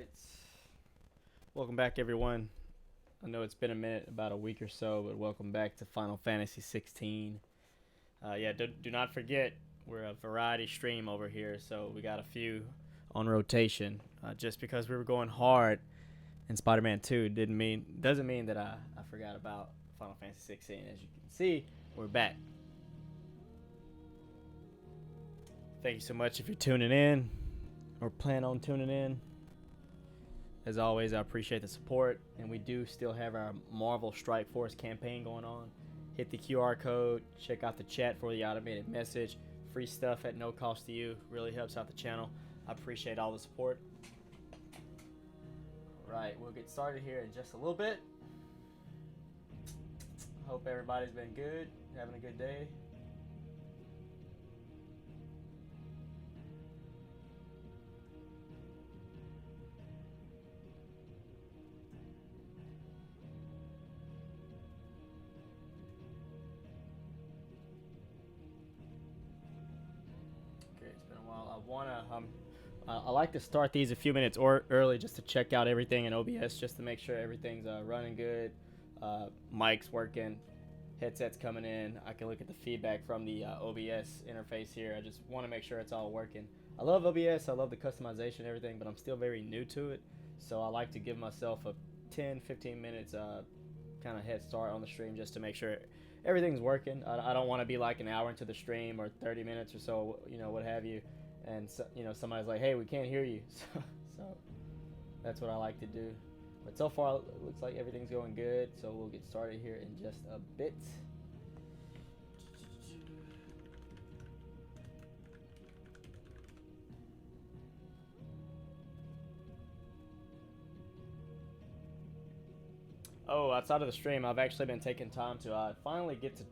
right. Welcome back, everyone. I know it's been a minute, about a week or so, but welcome back to Final Fantasy 16. Do not forget, we're a variety stream over here, so we got a few on rotation. Just because we were going hard in Spider-Man 2 doesn't mean that I forgot about Final Fantasy 16. As you can see, we're back. Thank you so much if you're tuning in or plan on tuning in. As always, I appreciate the support, and we do still have our Marvel Strike Force campaign going on. Hit the QR code, check out the chat for the automated message. Free stuff at no cost to you. Really helps out the channel. I appreciate all the support. Alright, we'll get started here in just a little bit. Hope everybody's been good, having a good day. It's been a while. I like to start these a few minutes early just to check out everything in OBS, just to make sure everything's running good. Mic's working, headsets coming in. I can look at the feedback from the OBS interface here. I just want to make sure it's all working. I love OBS. I love the customization and everything, but I'm still very new to it, so I like to give myself a 10-15 minutes kind of head start on the stream just to make sure everything's working. I don't want to be like an hour into the stream or 30 minutes or so, what have you, and somebody's like, hey, we can't hear you. So that's what I like to do. But so far, it looks like everything's going good, so we'll get started here in just a bit. Oh, outside of the stream, I've actually been taking time to finally get to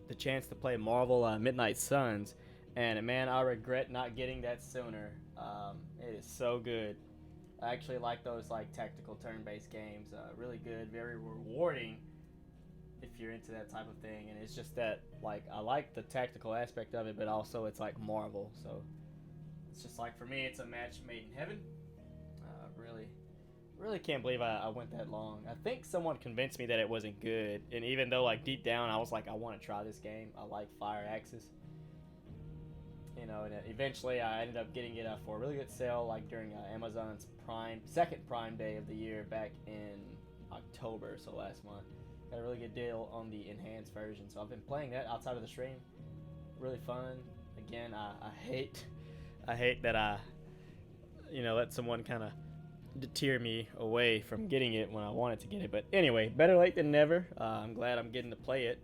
the chance to play Marvel Midnight Suns, and man, I regret not getting that sooner. It is so good. I actually like those like tactical turn-based games. Really good, very rewarding if you're into that type of thing. And it's just that like I like the tactical aspect of it, but also it's like Marvel, so it's just like for me, it's a match made in heaven. Really can't believe I went that long. I think someone convinced me that it wasn't good, and even though like deep down I was like, I want to try this game. I like Fire Axis, and eventually I ended up getting it for a really good sale, like during Amazon's second Prime Day of the year back in October, so last month. Got a really good deal on the enhanced version, so I've been playing that outside of the stream. Really fun. Again, I hate that I let someone kind of deter me away from getting it when I wanted to get it. But anyway, better late than never. I'm glad I'm getting to play it.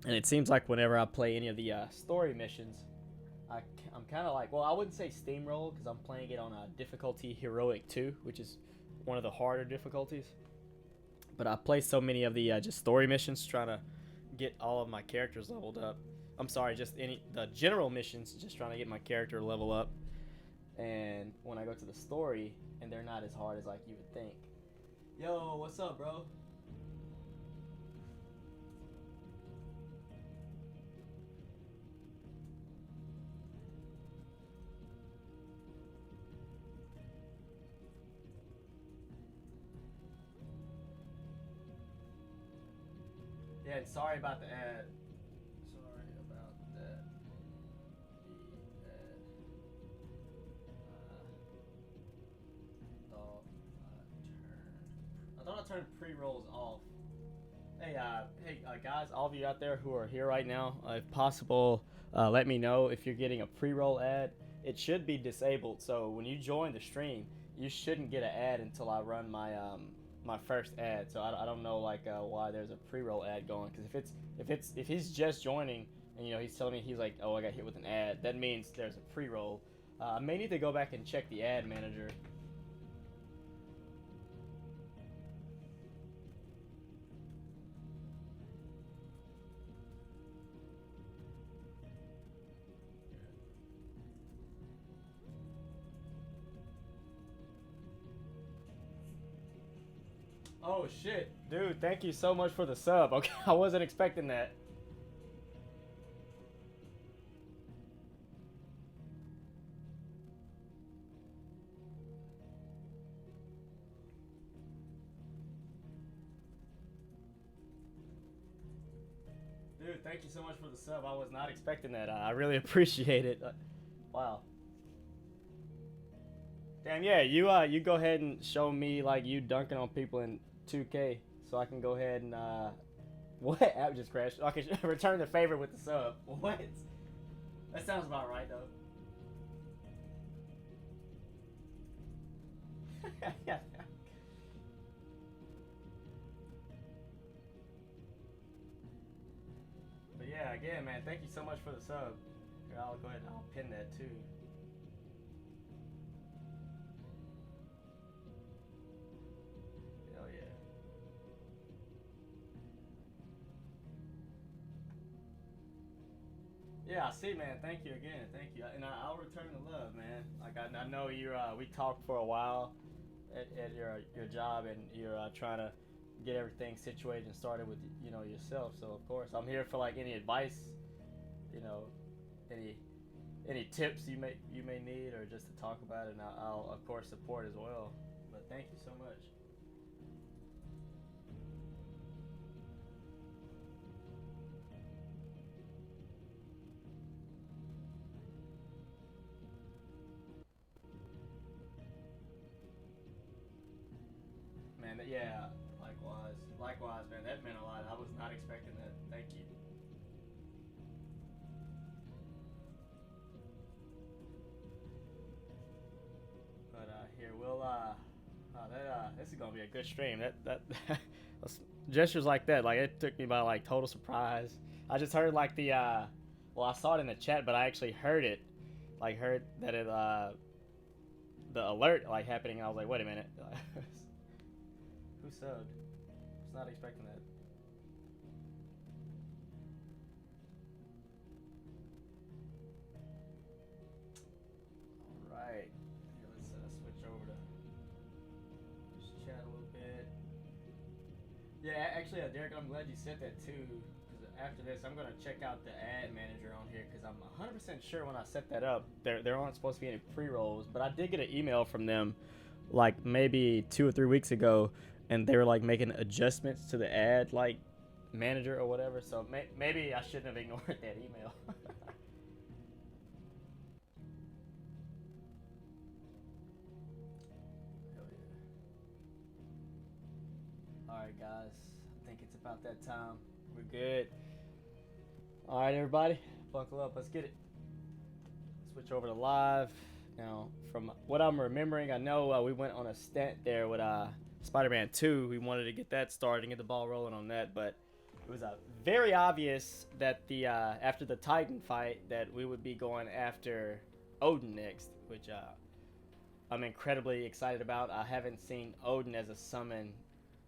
And it seems like whenever I play any of the story missions, I'm kind of like, well, I wouldn't say steamroll because I'm playing it on a difficulty Heroic 2, which is one of the harder difficulties. But I play so many of the just story missions trying to get all of my characters leveled up. I'm sorry, just the general missions, just trying to get my character level up. And when I go to the story, and they're not as hard as like you would think. Yo, what's up, bro? Yeah, and sorry about the ad. Sorry about that. The ad. I thought I turned pre-rolls off. Hey, guys, all of you out there who are here right now, if possible, let me know if you're getting a pre-roll ad. It should be disabled, so when you join the stream, you shouldn't get an ad until I run my first ad. So I don't know like why there's a pre-roll ad going, because if he's just joining and he's telling me he's like, oh, I got hit with an ad, that means there's a pre-roll. I may need to go back and check the ad manager. Oh shit, dude! Thank you so much for the sub. Okay, I wasn't expecting that. dude. Thank you so much for the sub. I was not expecting that. I really appreciate it. Wow. Damn, yeah. You go ahead and show me like you dunking on people in 2K, so I can go ahead and what app just crashed? Okay, return the favor with the sub. What? That sounds about right though. Yeah. But yeah, again, man, thank you so much for the sub. Here, I'll go ahead and I'll pin that too. Hell yeah. Yeah, I see, man. Thank you again. Thank you. And I'll return the love, man. Like I know you. We talked for a while at your job, and you're trying to get everything situated and started with yourself. So of course, I'm here for like any advice, you know, any any tips you may need, or just to talk about it. And I'll of course support as well. But thank you so much. Man, yeah, likewise. Likewise, man. That meant a lot. I was not expecting that. Thank you. But here this is gonna be a good stream. That gestures like that, like it took me by like total surprise. I just heard like well, I saw it in the chat, but I actually heard it, like heard that the alert like happening, and I was like, wait a minute, who subbed? I was not expecting that. All right, here, let's switch over to just chat a little bit. Yeah, actually, Derek, I'm glad you said that too. Because after this, I'm gonna check out the ad manager on here because I'm 100% sure when I set that up, there aren't supposed to be any pre-rolls. But I did get an email from them, like maybe 2 or 3 weeks ago, and they were like making adjustments to the ad like manager or whatever. So maybe I shouldn't have ignored that email. Hell yeah. All right, guys. I think it's about that time. We're good. All right, everybody, buckle up. Let's get it. Switch over to live. Now, from what I'm remembering, I know we went on a stint there with Spider-Man 2. We wanted to get that started and get the ball rolling on that, but it was very obvious that the after the Titan fight that we would be going after Odin next, which I'm incredibly excited about. I haven't seen Odin as a summon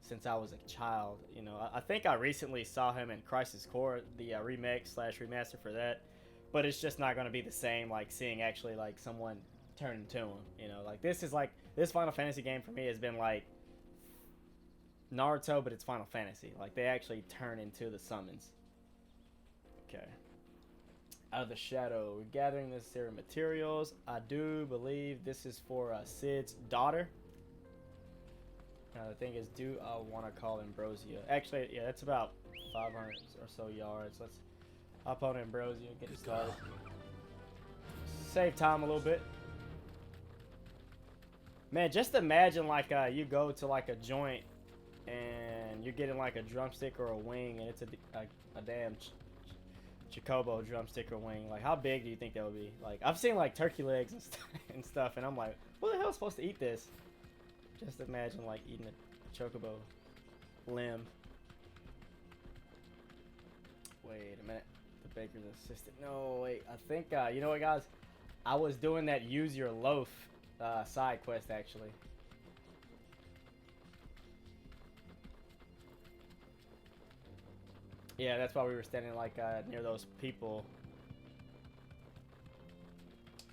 since I was a child. You know, I think I recently saw him in Crisis Core, the remake slash remaster for that, but it's just not going to be the same like seeing actually like someone turn into him. You know, like this Final Fantasy game for me has been like Naruto, but it's Final Fantasy. Like they actually turn into the summons. Okay. Out of the shadow, we're gathering necessary materials. I do believe this is for Cid's daughter. Now the thing is, do I want to call Ambrosia? Actually, yeah, that's about 500 or so yards. Let's hop on Ambrosia and get it started. Save time a little bit. Man, just imagine like you go to like a joint and you're getting like a drumstick or a wing, and it's a damn Chocobo drumstick or wing. Like, how big do you think that would be? Like, I've seen like turkey legs and stuff, and I'm like, who the hell is supposed to eat this? Just imagine like eating a Chocobo limb. Wait a minute. The baker's assistant. No, wait. I think, you know what, guys? I was doing that use your loaf side quest, actually. Yeah, that's why we were standing, like, near those people.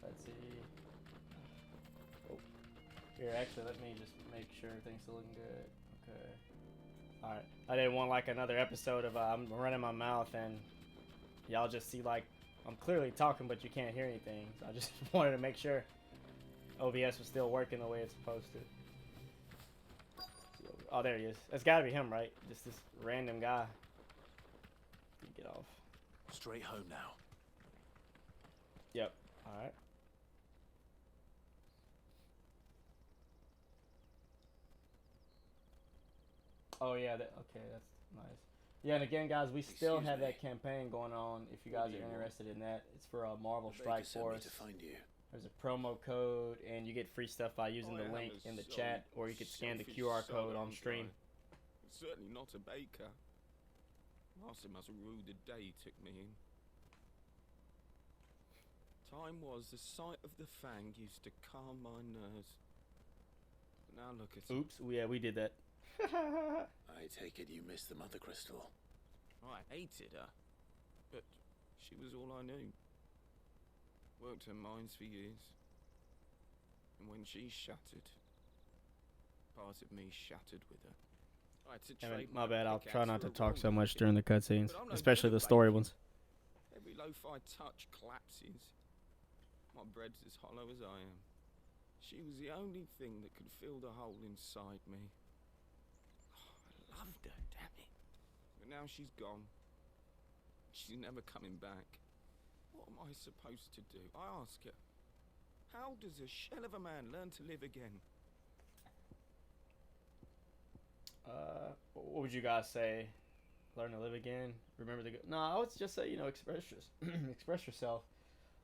Let's see. Oh. Here, actually, let me just make sure everything's still looking good. Okay. Alright. I didn't want, like, another episode of I'm running my mouth and y'all just see, like, I'm clearly talking, but you can't hear anything. So I just wanted to make sure OBS was still working the way it's supposed to. Oh, there he is. That's gotta be him, right? Just this random guy. Get off. Straight home now. Yep. All right. Oh yeah. Okay, that's nice. Yeah, and again, guys, we still Excuse have me. that campaign going on. If you What guys do are you want? interested in that, it's for Marvel The Strike baker sent me Force. to find you. There's a promo code, and you get free stuff by using the I am link a in the sorry, chat, or you could scan the selfish QR son, code on aren't stream. I? Certainly not a baker. Master must have ruled the day he took me in. Time was the sight of the fang used to calm my nerves. But now look at it. Oops. Yeah, we did that. I take it you missed the Mother Crystal. I hated her, but she was all I knew. Worked her mines for years, and when she shattered, part of me shattered with her. I had to trade My bad. I'll try pickaxe not for to a talk so rolling much pin. during the cutscenes, But I'm no especially good the at story baking. ones. Every loaf I touch collapses. My bread's as hollow as I am. She was the only thing that could fill the hole inside me. Oh, I loved her, damn it. But now she's gone. She's never coming back. What am I supposed to do? I ask her. How does a shell of a man learn to live again? What would you guys say? Learn to live again. Remember the. No, I would just say express yourself.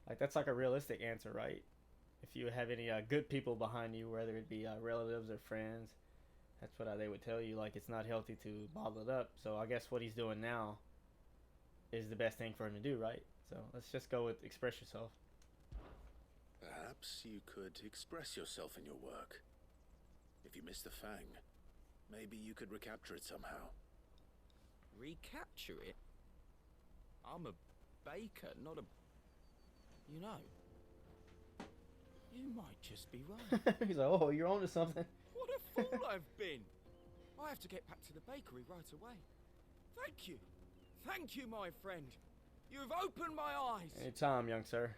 Like that's like a realistic answer, right? If you have any good people behind you, whether it be relatives or friends, that's what they would tell you. Like it's not healthy to bottle it up. So I guess what he's doing now is the best thing for him to do, right? So let's just go with express yourself. Perhaps you could express yourself in your work. If you missed the fang, maybe you could recapture it somehow. Recapture it? I'm a baker, not a... You know, you might just be right. He's like, oh, you're on to something. What a fool I've been! I have to get back to the bakery right away. Thank you. Thank you, my friend. You've opened my eyes. Anytime, young sir.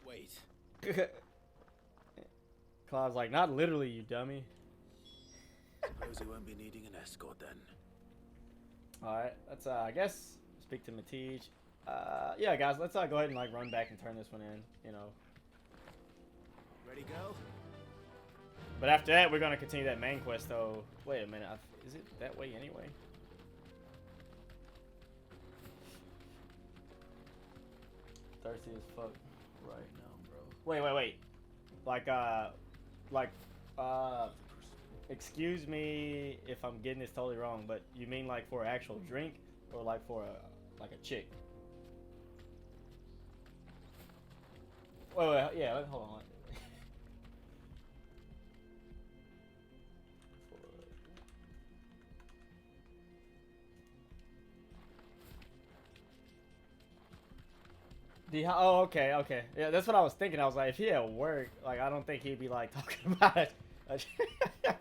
Wait. Cloud's like, not literally, you dummy. Suppose you won't be needing an escort then. Alright, let's, I guess, speak to Matij. Yeah, guys, let's go ahead and, like, run back and turn this one in, you know. Ready, go? But after that, we're going to continue that main quest, though. Wait a minute, is it that way anyway? Thirsty as fuck right now, bro. Wait. Excuse me if I'm getting this totally wrong, but you mean like for an actual drink or like for a chick? Wait, yeah, hold on. Oh, okay. Yeah, that's what I was thinking. I was like, if he at work, like, I don't think he'd be like talking about it.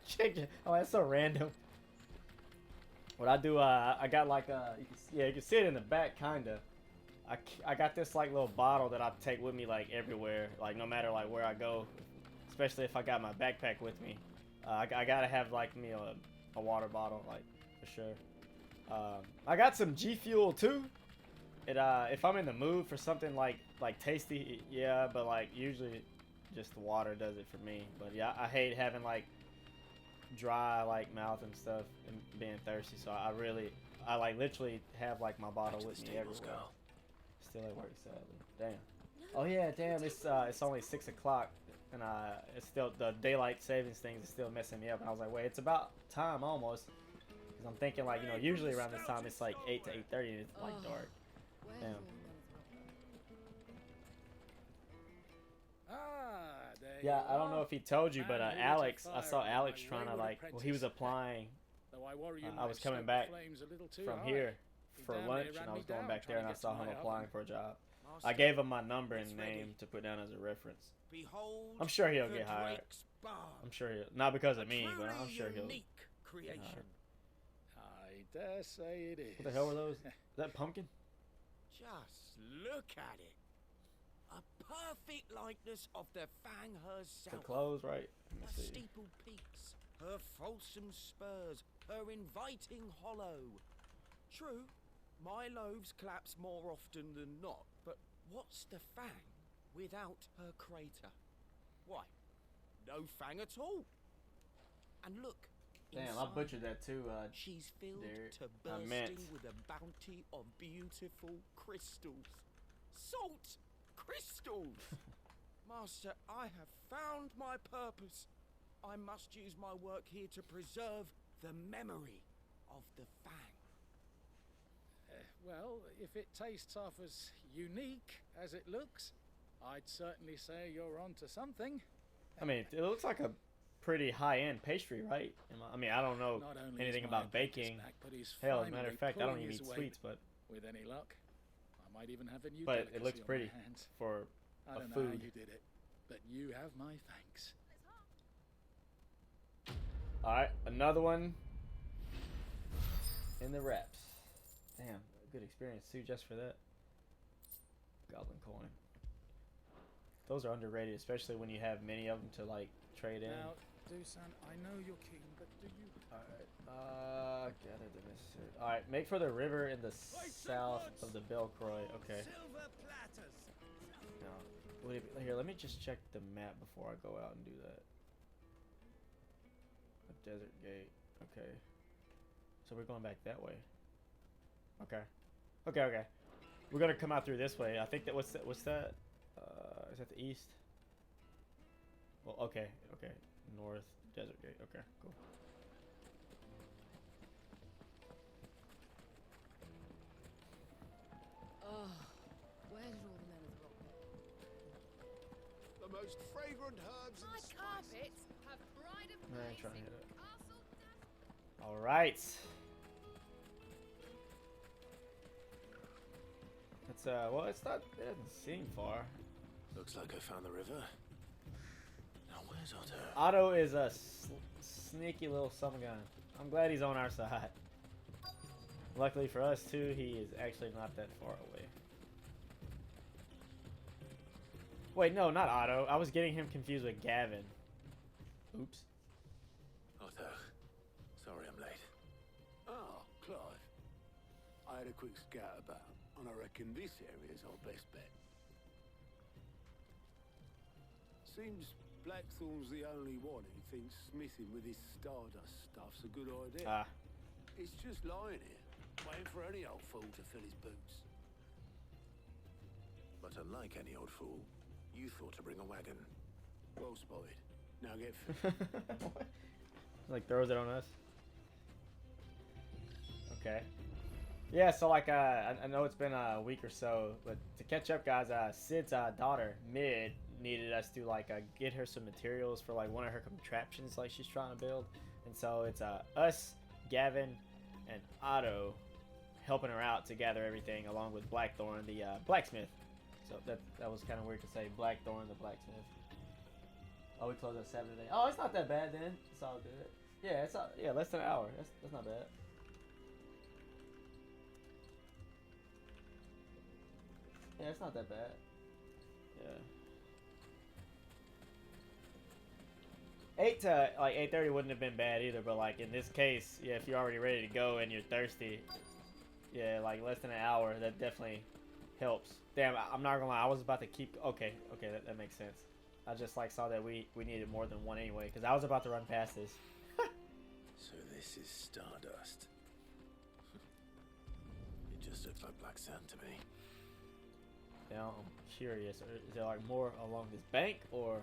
Chicken. Oh, that's so random. What I do, I got like you can see it in the back, kinda. I got this like little bottle that I take with me like everywhere, like no matter like where I go, especially if I got my backpack with me. I gotta have like me a water bottle, like for sure. I got some G Fuel too. If I'm in the mood for something like tasty, yeah, but like usually just the water does it for me. But yeah, I hate having like dry like mouth and stuff and being thirsty, so I like literally have like my bottle with me everywhere. Still at work, sadly. Damn. Oh yeah, damn. It's only 6 o'clock, and it's still the daylight savings things is still messing me up. And I was like, wait, it's about time almost, because I'm thinking like usually around this time it's like 8 to 8:30 and it's like dark. Damn. Yeah, I don't know if he told you, but Alex, I saw Alex trying to like, well, he was applying. I was coming back from here for lunch, and I was going back there, and I saw him applying for a job. I gave him my number and name to put down as a reference. I'm sure he'll get hired. I'm sure he'll, not because of me, but I'm sure he'll get hired. I dare say it is. What the hell were those? Is that pumpkin? Just look at it. A perfect likeness of the Fang The herself. clothes, right? Let Her me see. steepled peaks, her fulsome spurs, her inviting hollow. True, My loaves collapse more often than not, but what's the fang without her crater? Why, no fang at all. And look, Damn, I inside, butchered that too. she's filled Derek. to I meant- bursting with a bounty of beautiful crystals. Salt crystals! Master, I have found my purpose. I must use my work here to preserve the memory of the fang. Well, if it tastes half as unique as it looks, I'd certainly say you're onto something. I mean, it looks like a pretty high-end pastry, right? I mean, I don't know Not only anything is my about baking. apprentice back, but he's Hell, as a matter finally of fact, I don't pulling even his eat weight. sweets, but With any luck, I might even have a new it delicacy looks on pretty my hands. for I a don't know how food. you did it, but you have my thanks. All right, another one in the wraps. Damn, good experience too, just for that. Goblin coin. Those are underrated, especially when you have many of them to like trade in. Now, Dusan, I know you're keen, but do you? Alright, gather the necessary. Alright, make for the river in the south of the Belcroy. Okay. Silver platters. Now, would it be, here, let me just check the map before I go out and do that. A desert gate. Okay. So we're going back that way. Okay. Okay. We're gonna come out through this way. I think that what's that? Is that the east? Well, okay. North desert gate. Okay, cool. Oh, where did all the melons rock? The most fragrant herbs My and spices. carpets have pride of I ain't place trying to in hit it. Castle Dust. All right. It's well, it's not. It doesn't seem far. Looks like I found the river. Now where's Otto? Otto is a sneaky little some gun. I'm glad he's on our side. Luckily for us too, he is actually not that far away. Wait, no, not Otto. I was getting him confused with Gavin. Oops. Otto. Sorry I'm late. Ah, Clive. I had a quick scout about, and I reckon this area's our best bet. Seems Blackthorn's the only one who thinks smithing with his stardust stuff's a good idea. Ah, It's just lying here, waiting for any old fool to fill his boots. But unlike any old fool, you thought to bring a wagon. Well spotted. Now get like throws it on us. Okay. Yeah, so like I know it's been a week or so, but to catch up, guys, Sid's daughter Mid needed us to like get her some materials for like one of her contraptions like she's trying to build, and so it's us, Gavin, and Otto helping her out to gather everything along with Blackthorn, the blacksmith. So that was kind of weird to say Blackthorn, the blacksmith. Oh, we close at 7 today. Oh, it's not that bad then. It's all good. Yeah, it's less than an hour. That's not bad. Yeah, it's not that bad. Yeah. 8 to like 8:30 wouldn't have been bad either, but like in this case, yeah, if you're already ready to go and you're thirsty, yeah, like less than an hour, that definitely helps. Damn, I'm not gonna lie, I was about to keep. Okay, that makes sense. I just like saw that we needed more than one anyway, because I was about to run past this. So this is stardust. It just looks like black sand to me. Now I'm curious. Is there like more along this bank or?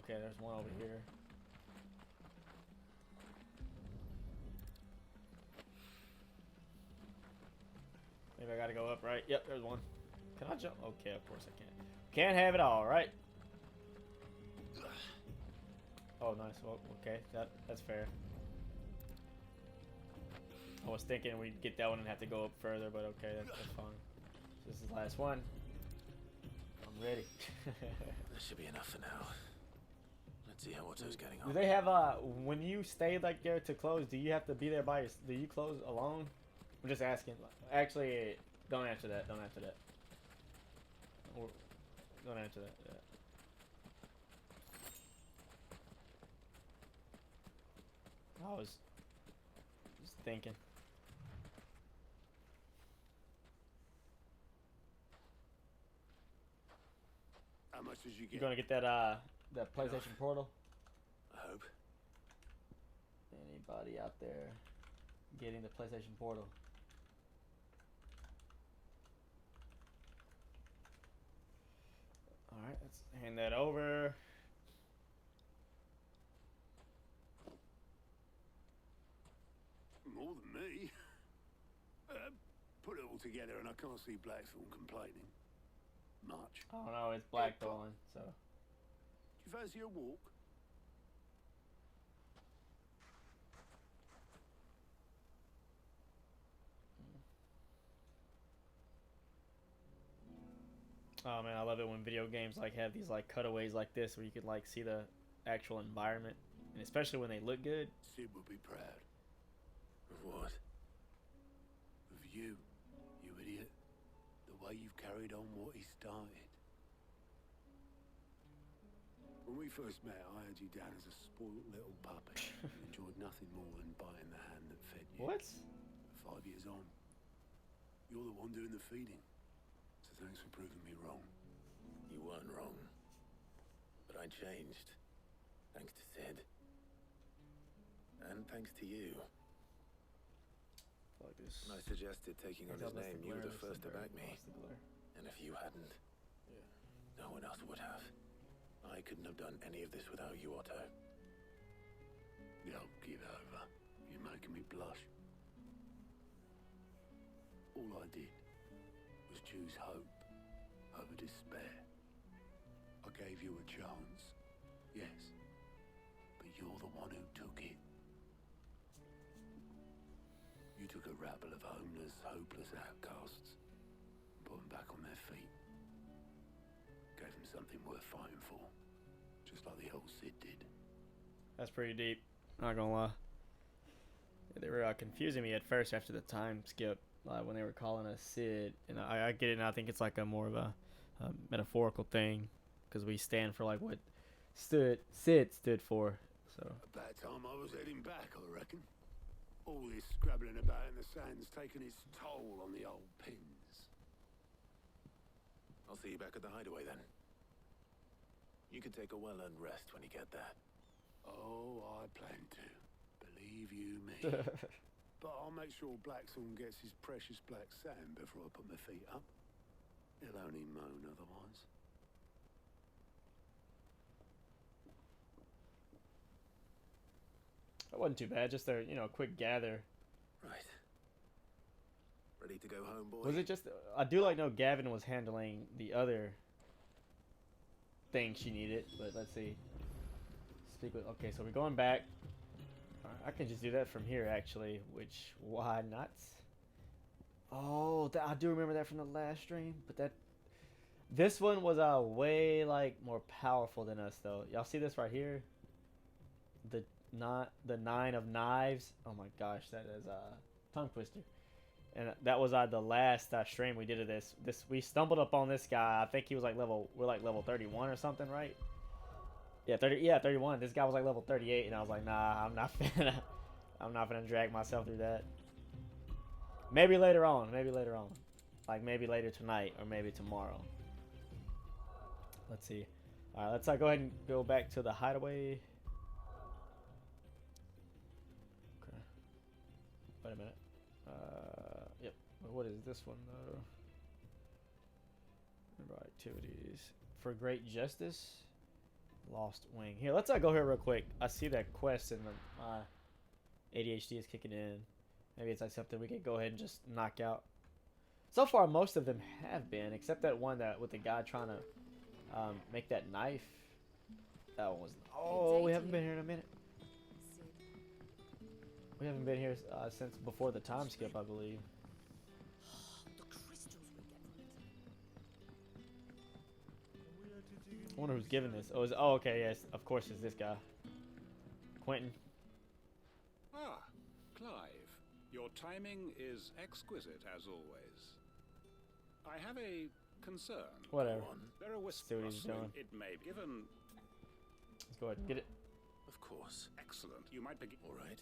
Okay, there's one over here. Maybe I gotta go up, right? Yep, there's one. Can I jump? Okay, of course I can. Can't have it all, right? Oh, nice. Well, okay, that's fair. I was thinking we'd get that one and have to go up further, but okay, that's fine. This is the last one. I'm ready. That should be enough for now. Let's see how Otto's getting Do on. they have when you stay like there to close? Do you have to be there by your? Do you close alone? I'm just asking. Actually, don't answer that. Don't answer that. Or don't answer that. Yeah. I was just thinking. fast as you You get. gonna get that that PlayStation Portal? I hope. Anybody out there getting the PlayStation Portal? All right, let's hand that over. More than me. Put it all together and I can't see Blackthorn complaining. Much. I don't know. It's Blackthorn, so. Do you fancy a walk? Oh man, I love it when video games like have these like cutaways like this where you could like see the actual environment, and especially when they look good. Sid would be proud. Of what? Of you, you idiot. The way you've carried on what he started. When we first met, I had you down as a spoiled little puppy. You enjoyed nothing more than biting the hand that fed you. What? 5 years on, you're the one doing the feeding. So thanks for proving me wrong. You weren't wrong. But I changed. Thanks to Sid. And thanks to you. Like this. When I suggested taking on his name, you were the first to back me. And if you hadn't, no one else would have. I couldn't have done any of this without you, Otto. Yo, give over. You're making me blush. All I did was choose hope over despair. I gave you a chance, yes, but you're the one who took it. You took a rabble of homeless, hopeless outcasts and put them back on their feet. Gave them something worth fighting for, just like the old Sid did. That's pretty deep. Not gonna lie. Yeah, they were confusing me at first after the time skip when they were calling us Sid, and I get it. And I think it's like a more of a metaphorical thing because we stand for like what Sid stood for. So About time I was heading back, I reckon. All this scrabbling about in the sand's taken its toll on the old pins. I'll see you back at the hideaway then. You can take a well-earned rest when you get there. Oh, I plan to. Believe you me. But I'll make sure Blackthorn gets his precious black sand before I put my feet up. He'll only moan otherwise. that wasn't too bad. Just a quick gather. Right. Ready to go home, boy? Was it just? I do know Gavin was handling the other thing she needed, but let's see. Speak with. Okay, so we're going back. I can just do that from here, actually. Which why not? Oh, I do remember that from the last stream, but this one was way more powerful than us, though. Y'all see this right here? The 9 of knives. Oh my gosh, that is tongue twister. And that was the last stream we did of this. We stumbled up on this guy. I think he was we're level 31 or something, right? Yeah, 31. This guy was level 38, and I was like, nah, I'm not finna drag myself through that. Maybe later on. Like maybe later tonight or maybe tomorrow. Let's see. All right, let's go ahead and go back to the hideaway. Okay. Wait a minute. Yep. What is this one though? Remember activities for great justice. Lost wing. Here, let's go here real quick. I see that quest and my ADHD is kicking in. Maybe it's something we could go ahead and just knock out. So far, most of them have been, except that one with the guy trying to make that knife. That one was. Oh, we haven't been here in a minute. We haven't been here since before the time skip, I believe. The crystals we get from it. I wonder who's giving this. Oh, okay, yes, of course it's this guy. Quentin. Ah, Clive. Your timing is exquisite, as always. I have a concern. Whatever. There are See what he's whispers. doing. It may be given. Let's go ahead and get it. Of course. Excellent. You might begin. All right.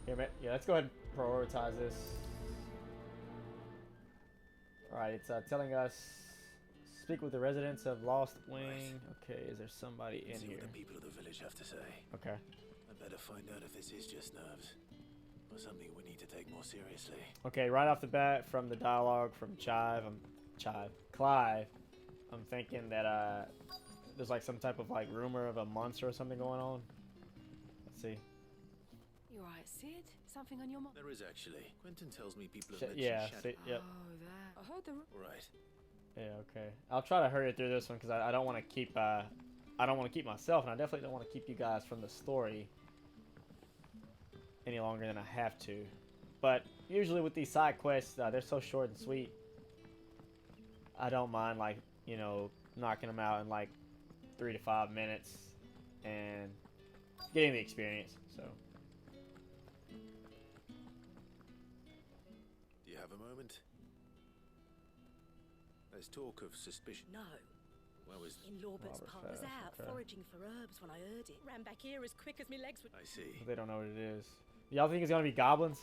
Here, man. Yeah, let's go ahead and prioritize this. Alright, it's telling us Speak with the residents of Lost Wing. Okay, is there somebody in See here? what the people of the village have to say. Okay. I better find out if this is just nerves or something we need to take more seriously. Okay, right off the bat, from the dialogue from Clive, I'm thinking that there's like some type of like rumor of a monster or something going on. Let's see. You alright, Sid? Something on your mind? There is actually. Quentin tells me people have mentioned Yeah, shadow. see, yep. Oh, that. I heard the. Right. Yeah, okay. I'll try to hurry through this one because I don't want to keep I don't want to keep myself, and I definitely don't want to keep you guys from the story any longer than I have to. But usually with these side quests, they're so short and sweet. I don't mind, like, you know, knocking them out in like 3 to 5 minutes and getting the experience. So. Do you have a moment? There's talk of suspicion. No. Where was In Lorbert's Lorbert's Park. Pass, Was out okay. foraging for herbs when I heard it. Ran back here as quick as my legs would. I see. They don't know what it is. Y'all think it's gonna be goblins?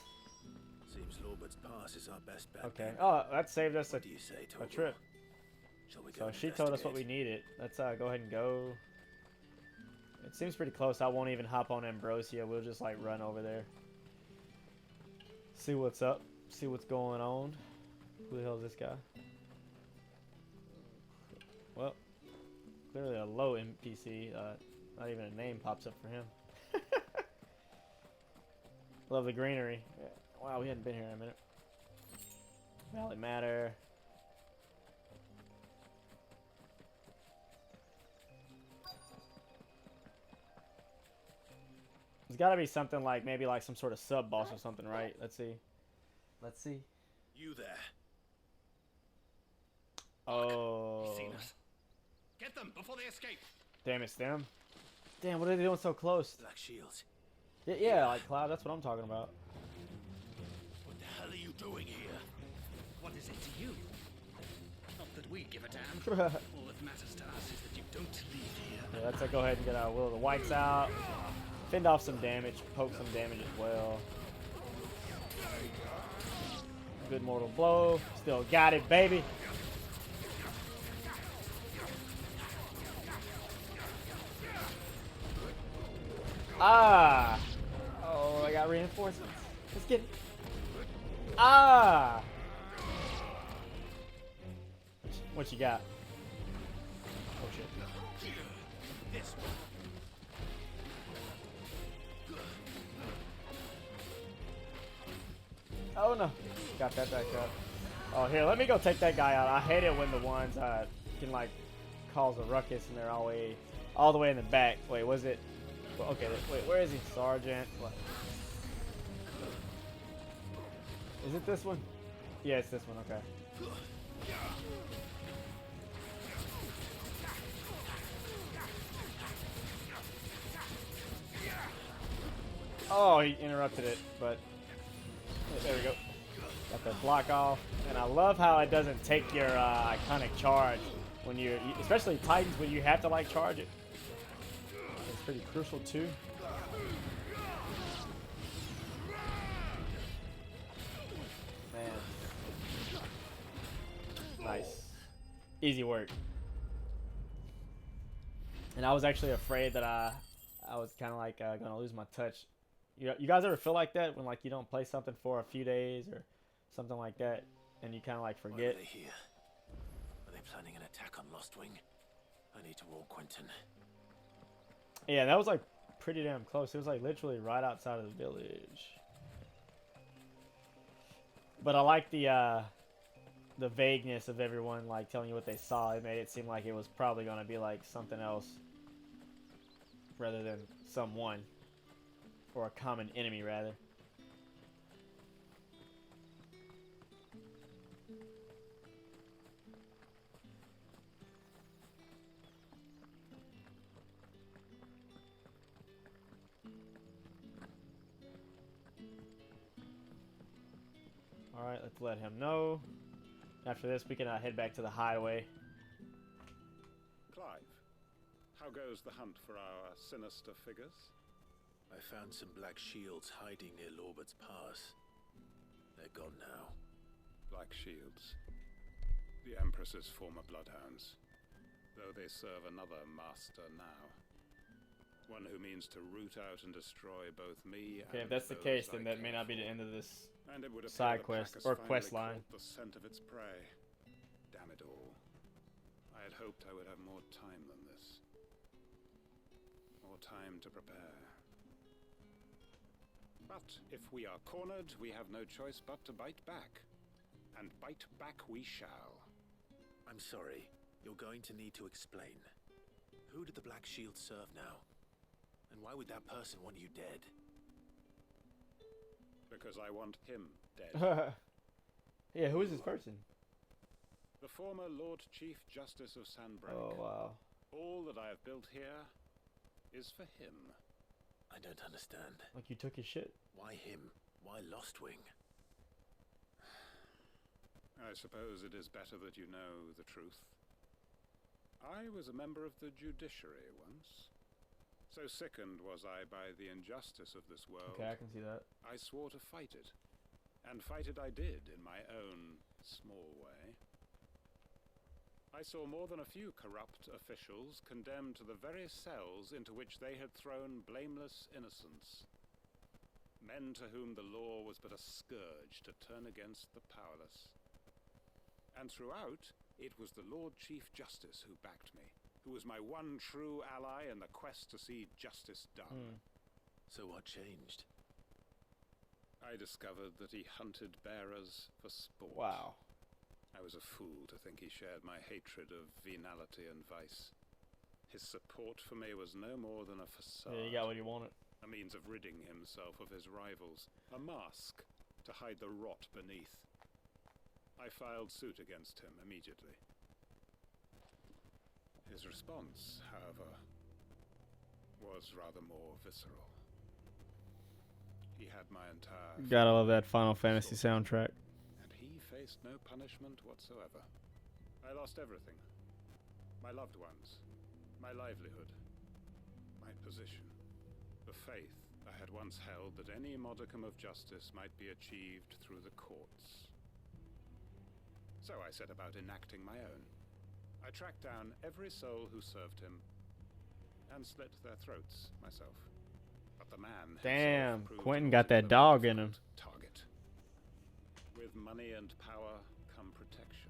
Seems Lorbert's Pass is our best bet. Okay. then. Oh, that saved us What do you say, a Torgal? trip. Shall we go So and she told us what we investigate? needed. Let's go ahead and go. It seems pretty close. I won't even hop on Ambrosia. We'll just like run over there. See what's up. See what's going on. Who the hell is this guy? Well, clearly a low NPC. Not even a name pops up for him. Love the greenery. Yeah. Wow, we hadn't been here in a minute. Valley Matter. There's got to be something like maybe like some sort of sub boss or something, right? Let's see. Let's see. You there. Oh. He's seen us. Get them before they escape. Damn, it's them. Damn, what are they doing so close? Black shields. Yeah, yeah, like Cloud. That's what I'm talking about. What the hell are you doing here? What is it to you? Not that we give a damn. Yeah, All that matters to us is that you don't leave here. let's go ahead and get our Will of the Whites out. Fend off some damage, poke some damage as well. Good mortal blow. Still got it, baby. Ah! Oh, I got reinforcements. Let's get it. Ah! What you got? Oh shit. This one. Oh no. Got that back up. Oh, here, let me go take that guy out. I hate it when the ones can like cause a ruckus and they're all the way in the back. Wait, was it? Well, okay, wait, where is he? Sergeant. What? Is it this one? Yeah, it's this one. Okay. Oh, he interrupted it, but there we go. Got the block off, and I love how it doesn't take your iconic charge when especially Titans, when you have to like charge it. It's pretty crucial too. Man, nice, easy work. And I was actually afraid that I was kind of like gonna lose my touch. You guys ever feel like that when like you don't play something for a few days or something like that, and you kind of like Why forget? are they here? Are they planning an attack on Lost Wing? I need to warn Quentin. Yeah, that was like pretty damn close. It was like literally right outside of the village. But I like the vagueness of everyone like telling you what they saw. It made it seem like it was probably gonna be like something else rather than someone. Or a common enemy, rather. Alright, let's let him know. After this, we can head back to the hideaway. Clive, how goes the hunt for our sinister figures? I found some black shields hiding near Lorbert's Pass. They're gone now. Black shields. The Empress's former bloodhounds, though they serve another master now. One who means to root out and destroy both me Okay, and if that's the those case, I then that care may not be the for. end of this And it would appear side the quest pack has or finally quest line. caught the scent of its prey. Damn it all. I had hoped I would have more time than this. More time to prepare. But if we are cornered, we have no choice but to bite back. And bite back we shall. I'm sorry. You're going to need to explain. Who did the Black Shield serve now? And why would that person want you dead? Because I want him dead. Yeah, who is this person? The former Lord Chief Justice of Sanbreak. Oh, wow. All that I have built here is for him. I don't understand. Like you took his shit. Why him? Why Lostwing? I suppose it is better that you know the truth. I was a member of the judiciary once. So sickened was I by the injustice of this world, Okay, I can see that. I swore to fight it. And fight it I did in my own small way. I saw more than a few corrupt officials condemned to the very cells into which they had thrown blameless innocents. Men to whom the law was but a scourge to turn against the powerless. And throughout, it was the Lord Chief Justice who backed me, who was my one true ally in the quest to see justice done. So what changed? I discovered that he hunted bearers for sport. Wow. I was a fool to think he shared my hatred of venality and vice. His support for me was no more than a facade. Yeah, you got what you wanted. A means of ridding himself of his rivals. A mask to hide the rot beneath. I filed suit against him immediately. His response, however, was rather more visceral. He had my entire... Gotta love that Final Fantasy soundtrack. And he faced no punishment whatsoever. I lost everything. My loved ones. My livelihood. My position. The faith I had once held that any modicum of justice might be achieved through the courts. So I set about enacting my own. I tracked down every soul who served him and slit their throats myself. But the man Damn, himself proved Quentin got that altogether dog in him. different target. With money and power come protection.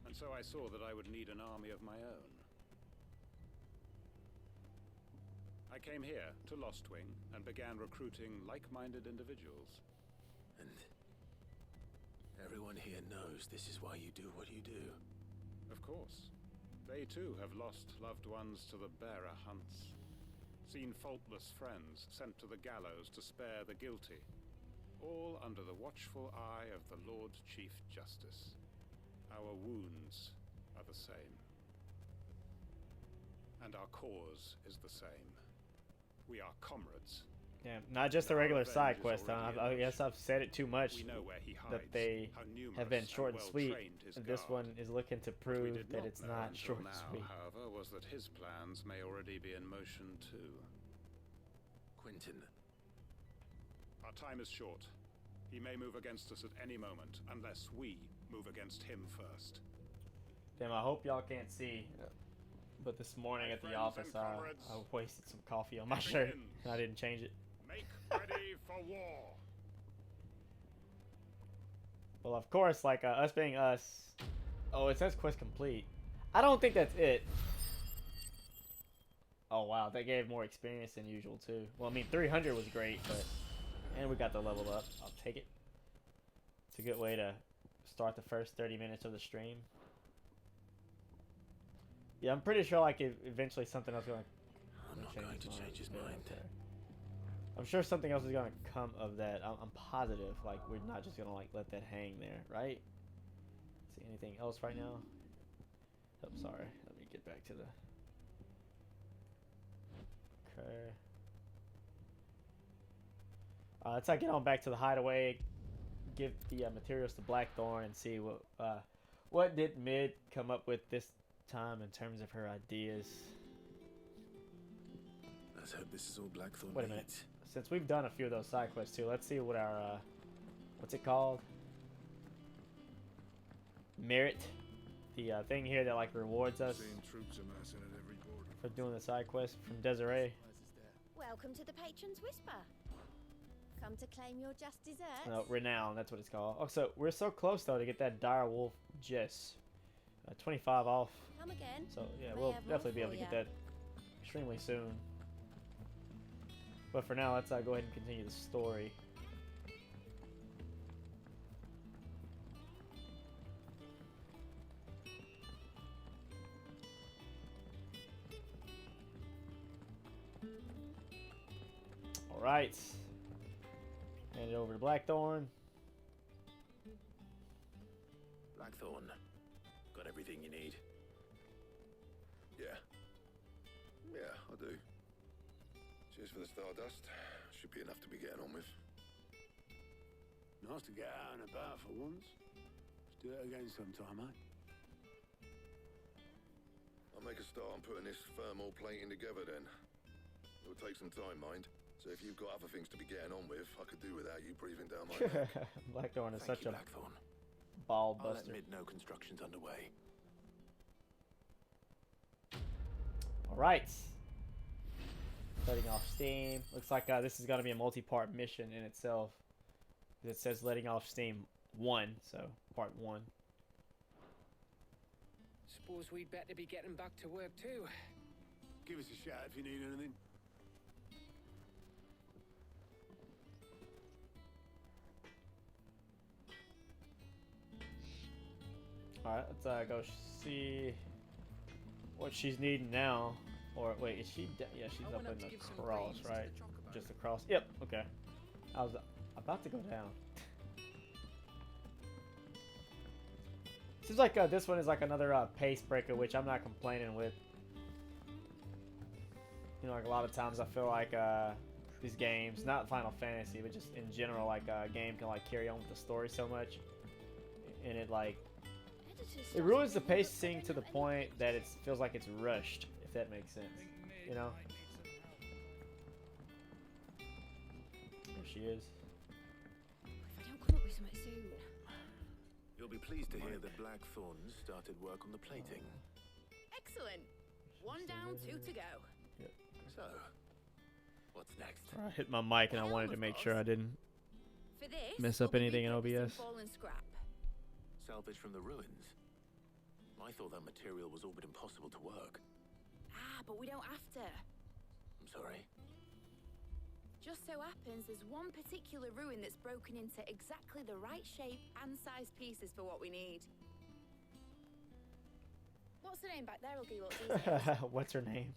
And so I saw that I would need an army of my own. I came here to Lostwing and began recruiting like-minded individuals. And everyone here knows this is why you do what you do. Of course. They too have lost loved ones to the bearer hunts. Seen faultless friends sent to the gallows to spare the guilty. All under the watchful eye of the Lord Chief Justice. Our wounds are the same. And our cause is the same. We are comrades. Damn, not just a regular side quest, huh? I guess I've said it too much. We know where he hides, that they how numerous have been short and sweet. well-trained his And this guard. one is looking to What we prove did that it's know not until short and now, sweet. however, was that his plans may already be in motion too. Quentin. Our time is short. He may move against us at any moment, unless we move against him first. Damn, I hope y'all can't see. But this morning My at the friends office, and I comrades, wasted some coffee on my it shirt, begins. and I didn't change it. Make ready for war. Well, of course, like us being us. Oh, it says quest complete. I don't think that's it. Oh wow, that gave more experience than usual too. Well, I mean 300 was great, but and we got the level up. I'll take it. It's a good way to start the first 30 minutes of the stream. Yeah, I'm pretty sure like eventually something else is gonna. I'm not going to change his mind. Okay. I'm sure something else is gonna come of that. I'm positive. Like we're not just gonna like let that hang there, right? See anything else right now? Oh, sorry. Let me get back to the. Okay. Let's get on back to the hideaway. Give the materials to Blackthorn and see what did Mid come up with this time in terms of her ideas. Let's hope this is all Blackthorn Wait a minute. needs. Since we've done a few of those side quests too, let's see what our what's it called? Merit the thing here that like rewards us Seeing troops amassing at every border. for doing the side quest from Desiree. Welcome to the Patron's Whisper. Come to claim your just desserts. No, Renown, that's what it's called. Oh, so we're so close though to get that dire wolf Jess. 25 off. Come again. So yeah, May we'll have more definitely be able to for get ya. that extremely soon. But for now, let's go ahead and continue the story. All right. Hand it over to Blackthorn. Blackthorn, got everything you need? Yeah. Yeah, I do. Cheers for the stardust. Should be enough to be getting on with. Nice to get out and about for once. Let's do it again sometime, eh? I'll make a start on putting this thermal plating together then. It'll take some time, mind. So if you've got other things to be getting on with, I could do without you breathing down my neck. Blackthorn is Thank such you, a Blackthorn. ball I'll let buster. Mid know construction's underway. All right. Letting off steam. Looks like this is going to be a multi-part mission in itself. It says letting off steam 1, so part 1. Suppose we'd better be getting back to work too. Give us a shout if you need anything. All right, let's go see what she's needing now. Or wait, is she? Yeah, she's I up went in to give the some cross, brains to right? the chocobo. Just across. Yep. Okay. I was about to go down. Seems like this one is like another pace breaker, which I'm not complaining with. You know, like a lot of times I feel like these games, not Final Fantasy, but just in general, like a game can like carry on with the story so much, and it like it ruins the pacing to the point that it feels like it's rushed, if that makes sense. You know? There she is. If I don't come up with something soon. You'll be pleased to hear that Blackthorn started work on the plating. Excellent. One down, two to go. Yep. So, what's next? I hit my mic and I wanted to make sure I didn't For this, mess up we'll be anything in repurposing OBS. fallen scrap. Salvage from the ruins. I thought that material was all but impossible to work. Ah, but we don't have to. I'm sorry. Just so happens there's one particular ruin that's broken into exactly the right shape and size pieces for what we need. What's the name back there? I'll give you all details. What's her name?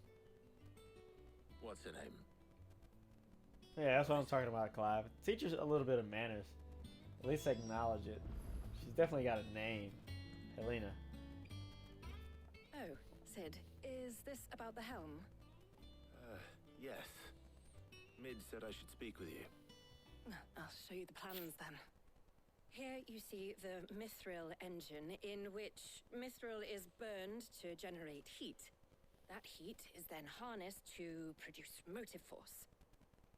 What's her name? Yeah, that's what I'm talking about, Clive. Teach her a little bit of manners. At least acknowledge it. She's definitely got a name. Helena. Oh, Sid, is this about the helm? Yes. Mid said I should speak with you. I'll show you the plans then. Here you see the mithril engine, in which mithril is burned to generate heat. That heat is then harnessed to produce motive force.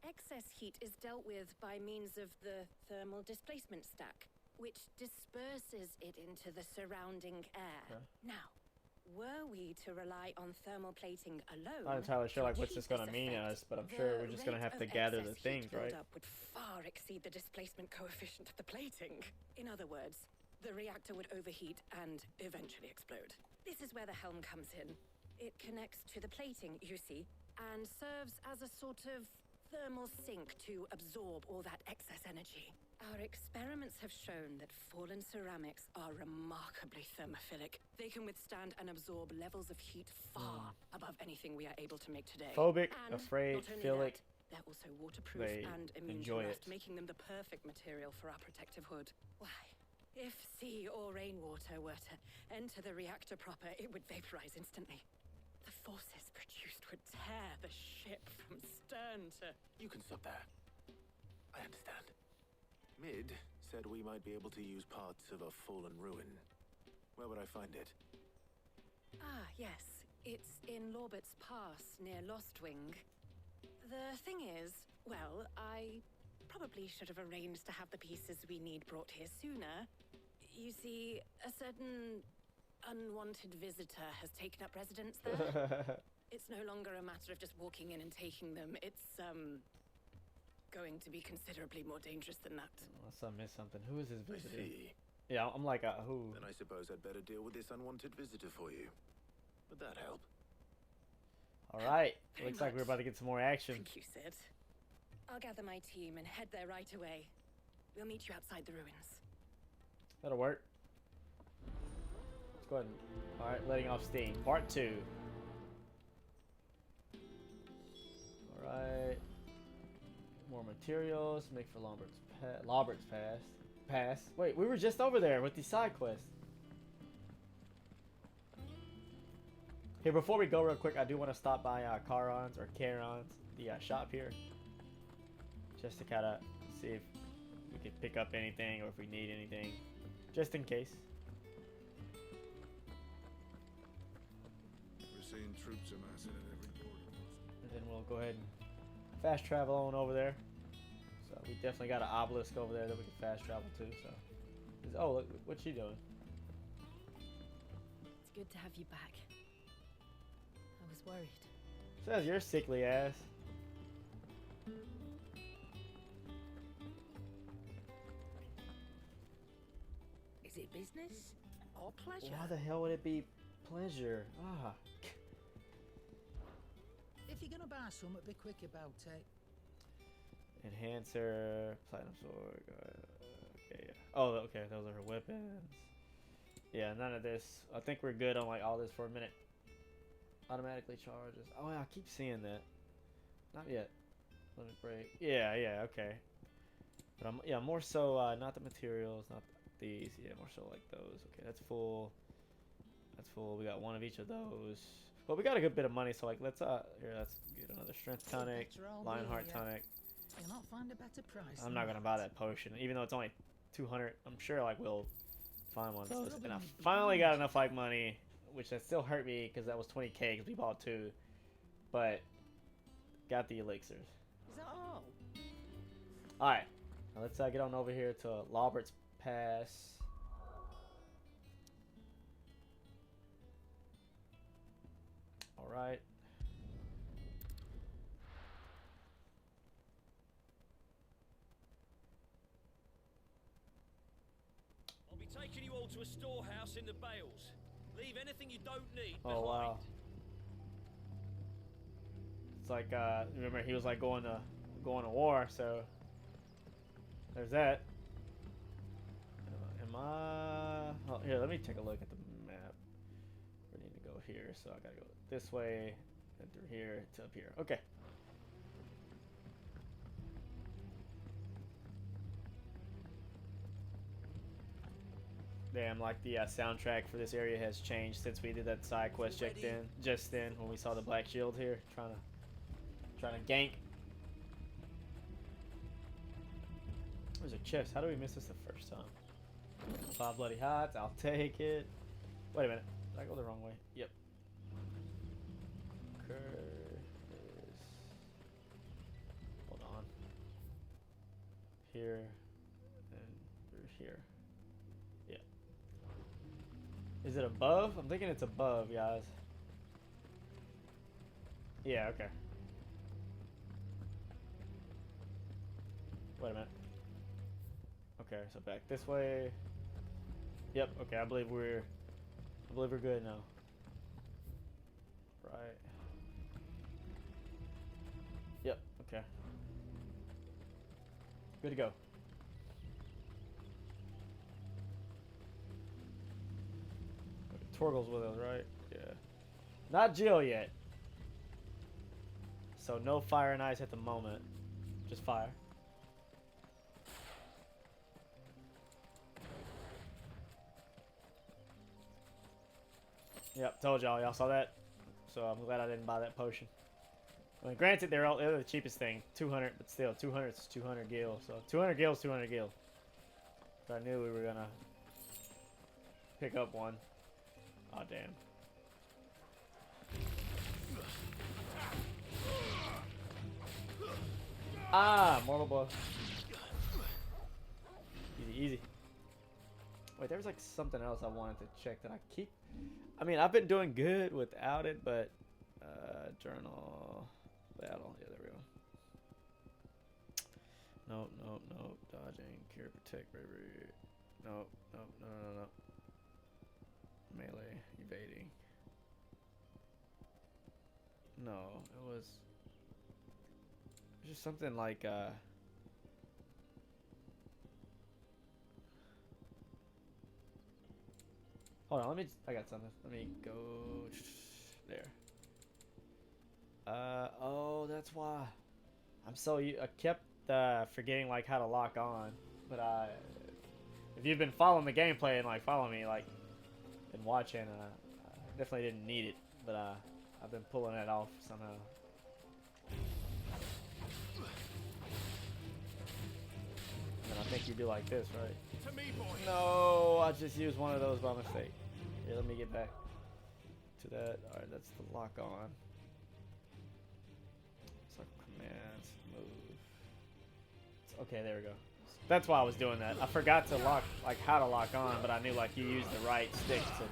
Excess heat is dealt with by means of the thermal displacement stack, which disperses it into the surrounding air. Okay. Now, were we to rely on thermal plating alone, Not entirely sure like what's achieve this gonna this mean to effect, us, but I'm sure the we're just gonna rate have to of gather the excess things, heat right? buildup would far exceed the displacement coefficient of the plating. In other words, the reactor would overheat and eventually explode. This is where the helm comes in. It connects to the plating, you see, and serves as a sort of thermal sink to absorb all that excess energy. Our experiments have shown that fallen ceramics are remarkably thermophilic. They can withstand and absorb levels of heat far above anything we are able to make today. Phobic, And afraid, not only philic. that, they're also waterproof They and immune enjoy to rust, it. making them the perfect material for our protective hood. Why? If sea or rainwater were to enter the reactor proper, it would vaporize instantly. The forces produced would tear the ship from stern to... You can stop there. I understand. Mid said we might be able to use parts of a fallen ruin. Where would I find it? Ah, yes. It's in Lorbert's Pass, near Lostwing. The thing is, well, I probably should have arranged to have the pieces we need brought here sooner. You see, a certain unwanted visitor has taken up residence there. It's no longer a matter of just walking in and taking them. It's, going to be considerably more dangerous than that. Unless I missed something. Who is this visitor? I see. Yeah, I'm like, who? Then I suppose I'd better deal with this unwanted visitor for you. Would that help? Alright. Very Looks like we're much. about to get some more action. Thank you, Sid. I'll gather my team and head there right away. We'll meet you outside the ruins. That'll work. Let's go ahead and... Alright, letting off steam. Part 2. Alright. More materials. Make for Lambert's Pass. Wait, we were just over there with the side quest. Here, before we go real quick, I do want to stop by Charon's, the shop here. Just to kind of see if we can pick up anything or if we need anything. Just in case. We're seeing troops amassing at every border. And then we'll go ahead and fast travel on over there. So we definitely got an obelisk over there that we can fast travel to. So, oh, look, what's she doing? It's good to have you back. I was worried. Says your sickly ass. Is it business or pleasure? Why the hell would it be pleasure? Ah. If you're gonna buy something, be quick about it. Enhancer, platinum sword. Okay, yeah. Oh, okay, those are her weapons. Yeah, none of this. I think we're good on like all this for a minute. Automatically charges. Oh, yeah, I keep seeing that. Not yet. Limit break. Yeah, okay. But yeah, more so not the materials, not these. Yeah, more so like those. Okay, that's full. That's full. We got one of each of those. Well, we got a good bit of money, so like let's let's get another strength tonic, Lionheart tonic. You'll not find a better price. I'm not gonna buy that potion, even though it's only 200. I'm sure like we'll find one of those. And I finally got enough like money, which that still hurt me because that was 20k because we bought 2, but got the elixirs. Is that all? All right, now let's get on over here to Lambert's Pass. All right. I'll be taking you all to a storehouse in the bales. Leave anything you don't need Oh behind. wow. It's like remember he was like going to war, so there's that. Am I? Oh, here, let me take a look at the map. We need to go here, so I gotta go this way and through here to up here. Okay. Damn, like the soundtrack for this area has changed since we did that side quest just then when we saw the black shield here trying to gank. There's a chest. How do we miss this the first time? 5 bloody hots. I'll take it. Wait a minute. Did I go the wrong way? Yep. Hold on. Here and through here. Yeah. Is it above? I'm thinking it's above, guys. Yeah, okay. Wait a minute. Okay, so back this way. Yep, okay, I believe we're good now. Right. Yep, okay. Good to go. Torgal's with us, right? Yeah. Not Jill yet. So no fire and ice at the moment. Just fire. Yep, told y'all saw that. So I'm glad I didn't buy that potion. I mean, granted, they're the cheapest thing, 200, but still, 200 is 200 gil. So 200 gil is 200 gil. But I knew we were gonna pick up one. Aw, oh, damn. Ah, mortal blow. Easy, easy. Wait, there was like something else I wanted to check that I keep. I mean, I've been doing good without it, but journal battle. Yeah, there we go. Nope, nope, nope. Dodging, cure, protect, bravery. Nope, nope, no, no, no. Melee, evading. No, it was just something like hold on, I got something. Let me go there. Oh, that's why. I kept forgetting like how to lock on, but if you've been following the gameplay and like following me like and watching, I definitely didn't need it, but I've been pulling it off somehow. And I think you do like this, right? To me, boy. No, I just used one of those by mistake. Here, let me get back to that. Alright, that's the lock on. So commands, move. Okay, there we go. That's why I was doing that. I forgot to lock, like how to lock on, but I knew like you use the right stick to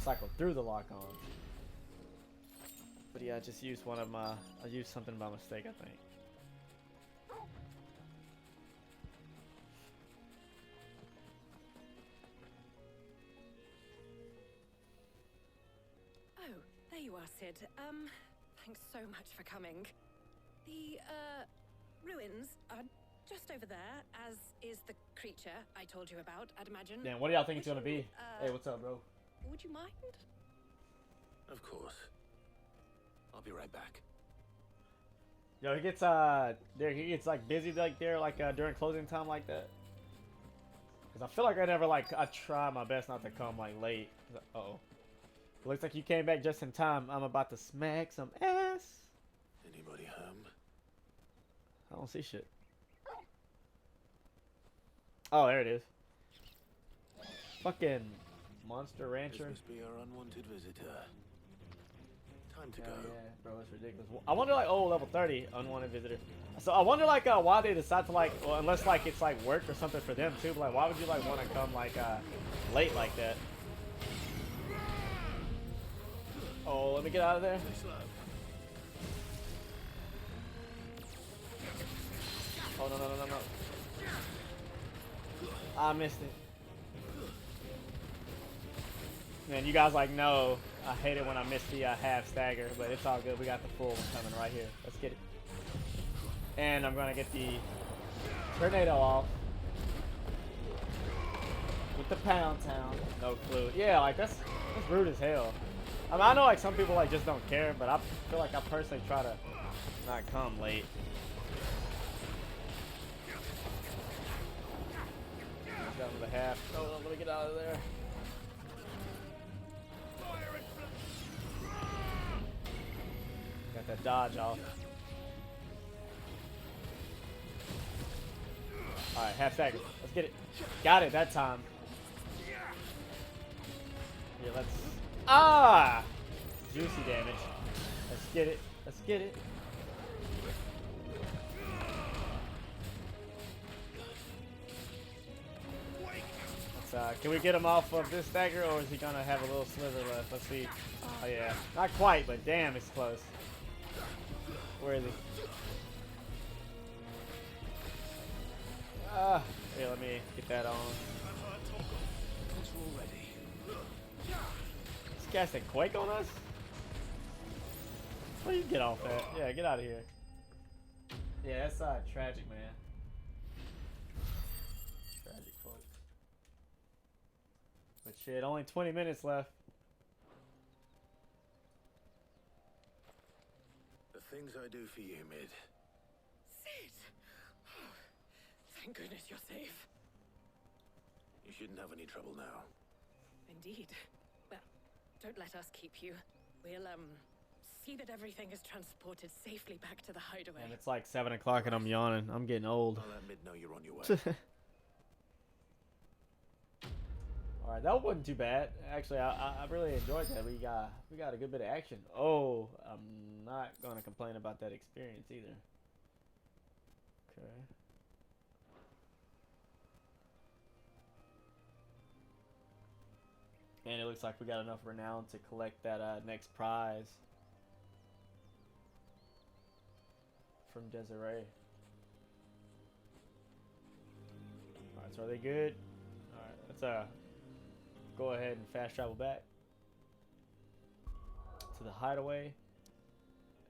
cycle through the lock on. But yeah, I just used one of my, I used something by mistake, I think. Oh, there you are, Sid. Thanks so much for coming. The, ruins are just over there, as is the creature I told you about, I'd imagine. Damn, what do y'all think it's gonna be? Hey, what's up, bro? Would you mind? Of course. I'll be right back. Yo, he gets like busy like there like during closing time like that. Cause I feel like I try my best not to come like late. Uh-oh. Looks like you came back just in time. I'm about to smack some ass. Anybody home? I don't see shit. Oh, there it is. Fucking monster rancher. This must be our unwanted visitor. Time to go. Yeah, bro, it's ridiculous. I wonder like, oh, level 30, unwanted visitor. So I wonder like why they decide to like, well, unless like it's like work or something for them too. But like, why would you like want to come like late like that? Oh, let me get out of there. Oh no no no no no! I missed it. Man, you guys like know I hate it when I miss the half stagger, but it's all good. We got the full one coming right here. Let's get it. And I'm gonna get the tornado off with the pound town. No clue. Yeah, like that's rude as hell. I mean, I know like some people like just don't care, but I feel like I personally try to not come late. Down to the half. Oh, let me get out of there. Got that dodge off. Alright, half stagger. Let's get it. Got it that time. Yeah, let's... Ah! Juicy damage. Let's get it. Let's get it. Can we get him off of this stagger, or is he gonna have a little sliver left? Let's see. Oh yeah, not quite, but damn, it's close. Where is he? Here, let me get that on. This casting Quake on us? Where you get off that? Yeah, get out of here. Yeah, that's tragic, man. Tragic, folks. But shit, only 20 minutes left. The things I do for you, Mid. Sid! Oh, thank goodness you're safe. You shouldn't have any trouble now. Indeed. Well, don't let us keep you. We'll, see that everything is transported safely back to the hideaway. And it's like 7 o'clock and I'm yawning. I'm getting old. I'll let Mid know you're on your way. Alright, that wasn't too bad. Actually, I really enjoyed that. We got a good bit of action. Oh, I'm not gonna complain about that experience either. Okay. And it looks like we got enough renown to collect that next prize from Desiree. Alright, so are they good? Alright, let's go ahead and fast travel back to the hideaway.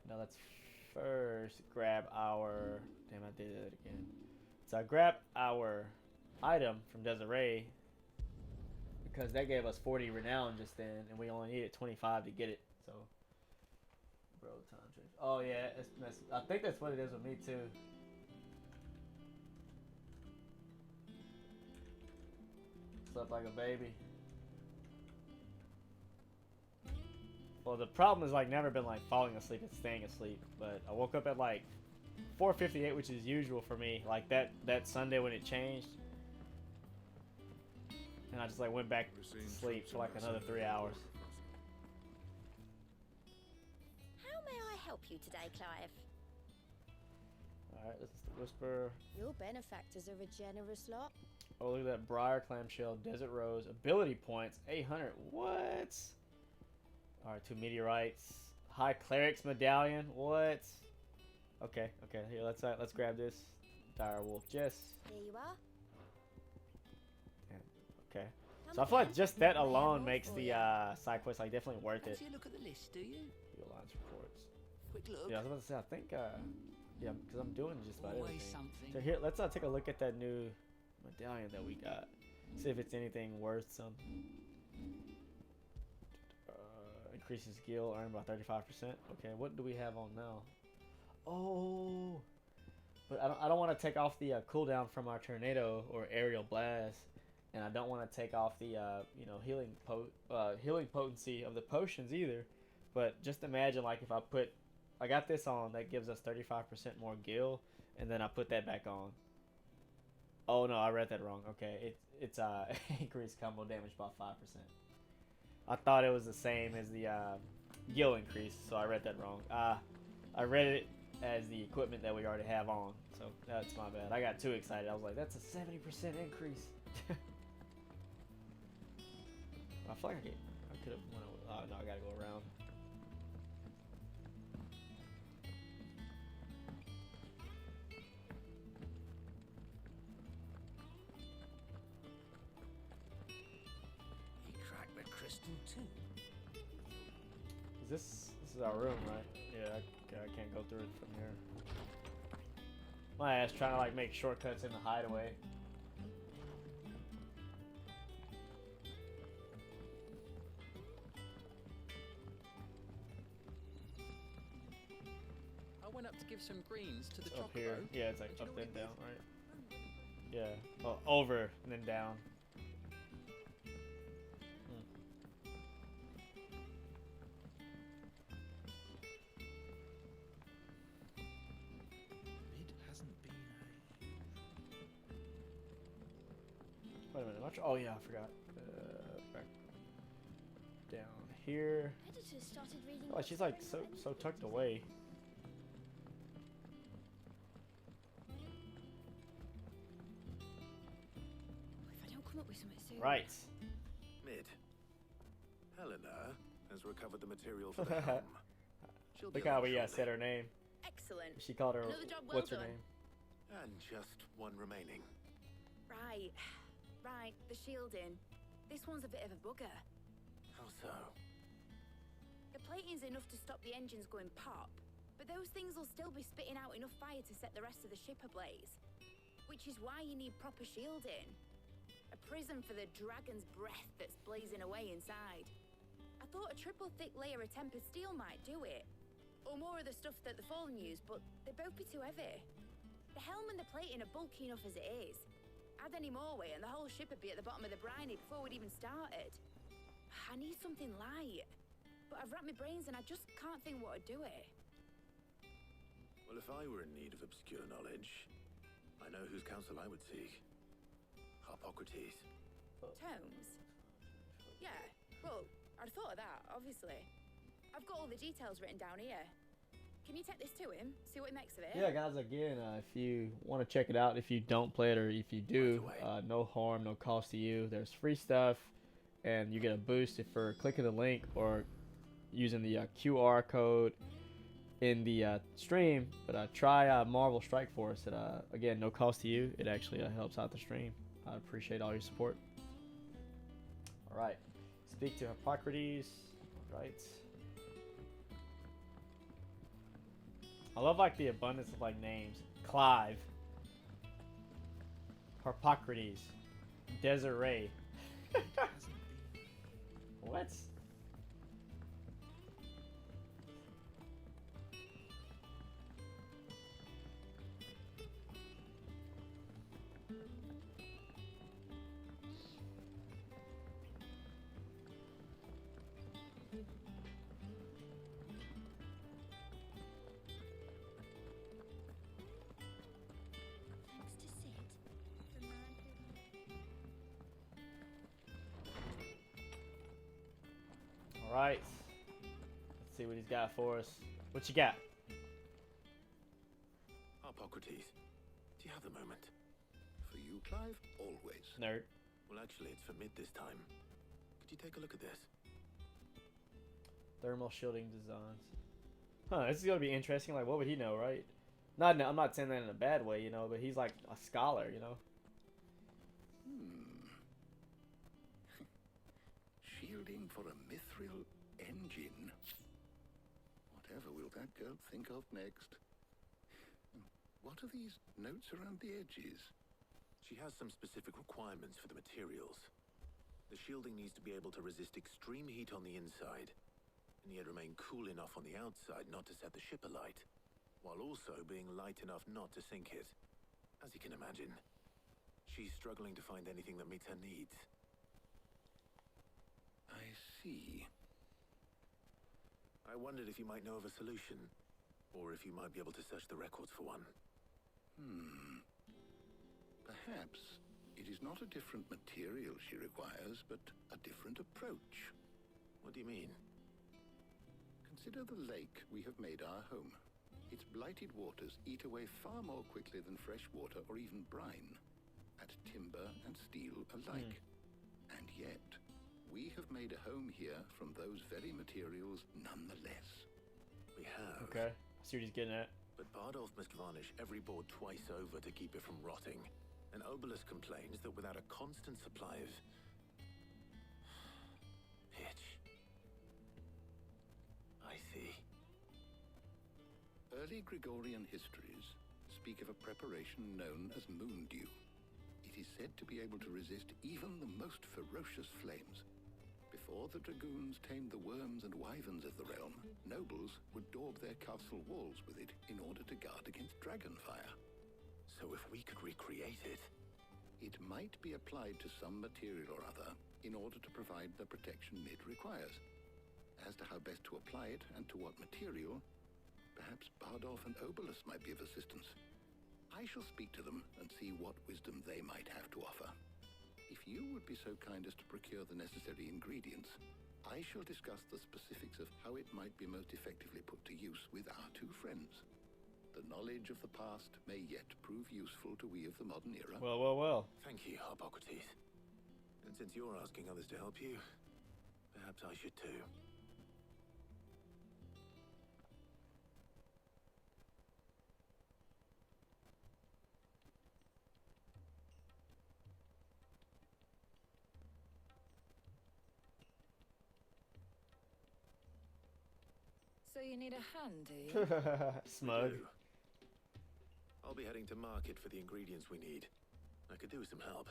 Now let's first grab our... Damn, I did it again. So I grabbed our item from Desiree because that gave us 40 renown just then, and we only needed 25 to get it. So, bro, time change. Oh yeah, I think that's what it is with me too. Slept like a baby. Well, the problem is like never been like falling asleep and staying asleep, but I woke up at like 4:58, which is usual for me. Like that Sunday when it changed. And I just like went back to sleep for like another 3 hours. How may I help you today, Clive? Alright, this is the Whisper. Your benefactors are a generous lot. Oh, look at that. Briar, Clamshell, Desert Rose. Ability points, 800. What? Alright, 2 meteorites. High Cleric's Medallion. What? Okay, here, let's grab this. Dire Wolf Jess. Here you are. Okay. So I feel like just that alone makes the side quest like definitely worth it. You look at the list, do you? The alliance reports. Quick look. Yeah, I was about to say, I think yeah, because I'm doing just about Always everything. something. So here, let's take a look at that new medallion that we got. See if it's anything worth something. Increases skill, earned by 35%. Okay, what do we have on now? Oh, but I don't want to take off the cooldown from our tornado or aerial blast. And I don't want to take off the, you know, healing potency of the potions either. But just imagine, like, if I got this on, that gives us 35% more gil, and then I put that back on. Oh no, I read that wrong. Okay, it's increased combo damage by 5%. I thought it was the same as the gil increase, so I read that wrong. I read it as the equipment that we already have on, so that's my bad. I got too excited. I was like, that's a 70% increase. I feel like I could have went. Oh no, I gotta go around. You cracked the crystal too. This is our room, right? Yeah, I can't go through it from here. My ass trying to like make shortcuts in the hideaway. I went up to give some greens to the It's up chocobo. here. Yeah, it's like up and down, right? Yeah. Well, over and then down. It hasn't been Wait a minute. Oh yeah, I forgot. Back down here. Editors started reading. Oh, she's like so tucked away. If I don't come up with something soon. Right. Mid. Helena has recovered the material for the helm. She'll be Look how along we shortly. said her name. Excellent. She called her. Another job well What's her done. name? And just one remaining. Right, the shielding. This one's a bit of a bugger. How so? The plating's enough to stop the engines going pop, but those things will still be spitting out enough fire to set the rest of the ship ablaze. Which is why you need proper shielding. A prison for the dragon's breath that's blazing away inside. I thought a triple thick layer of tempered steel might do it. Or more of the stuff that the Fallen use, but they'd both be too heavy. The helm and the plating are bulky enough as it is. Add any more weight and the whole ship would be at the bottom of the briny before we'd even started. I need something light. But I've racked my brains and I just can't think what would do it. Well, if I were in need of obscure knowledge, I know whose counsel I would seek. Hippocrates. Tomes? Yeah, well, I'd thought of that, obviously. I've got all the details written down here. Can you take this to him? See what he makes of it? Yeah, guys, again, if you want to check it out, if you don't play it or if you do, no harm, no cost to you. There's free stuff. and you get a boost if for clicking the link or using the QR code in the stream. But try Marvel Strike Force. It again, no cost to you. It actually helps out the stream. I appreciate all your support. All right, speak to Hippocrates. All right. I love like the abundance of like names. Clive, Harpocrates, Desiree. What? Alright. Let's see what he's got for us. What you got? Hippocrates, do you have the moment? For you, Clive? Always. Nerd. Well, actually, it's for mid this time. Could you take a look at this? Thermal shielding designs. Huh, this is gonna be interesting. Like, what would he know, right? I'm not saying that in a bad way, you know, but he's like a scholar, you know. Shielding for a mithril engine. Whatever will that girl think of next? What are these notes around the edges? She has some specific requirements for the materials. The shielding needs to be able to resist extreme heat on the inside, and yet remain cool enough on the outside not to set the ship alight, while also being light enough not to sink it. As you can imagine, she's struggling to find anything that meets her needs. I see. I wondered if you might know of a solution, or if you might be able to search the records for one. Perhaps it is not a different material she requires, but a different approach. What do you mean? Consider the lake we have made our home. Its blighted waters eat away far more quickly than fresh water or even brine, at timber and steel alike. And yet, we have made a home here from those very materials nonetheless. We have. Okay, I see what he's getting at. But Bardolph must varnish every board twice over to keep it from rotting. And Obelus complains that without a constant supply of pitch. I see. Early Gregorian histories speak of a preparation known as moon dew. It is said to be able to resist even the most ferocious flames. Before the dragoons tamed the worms and wyverns of the realm, nobles would daub their castle walls with it in order to guard against dragon fire. So if we could recreate it... It might be applied to some material or other in order to provide the protection it requires. As to how best to apply it and to what material, perhaps Bardolph and Obelus might be of assistance. I shall speak to them and see what wisdom they might have to offer. If you would be so kind as to procure the necessary ingredients, I shall discuss the specifics of how it might be most effectively put to use with our two friends. The knowledge of the past may yet prove useful to we of the modern era. Well. Thank you, Hippocrates. And since you're asking others to help you, perhaps I should too. So you need a hand, do you? Smug. I'll be heading to market for the ingredients we need. I could do with some help.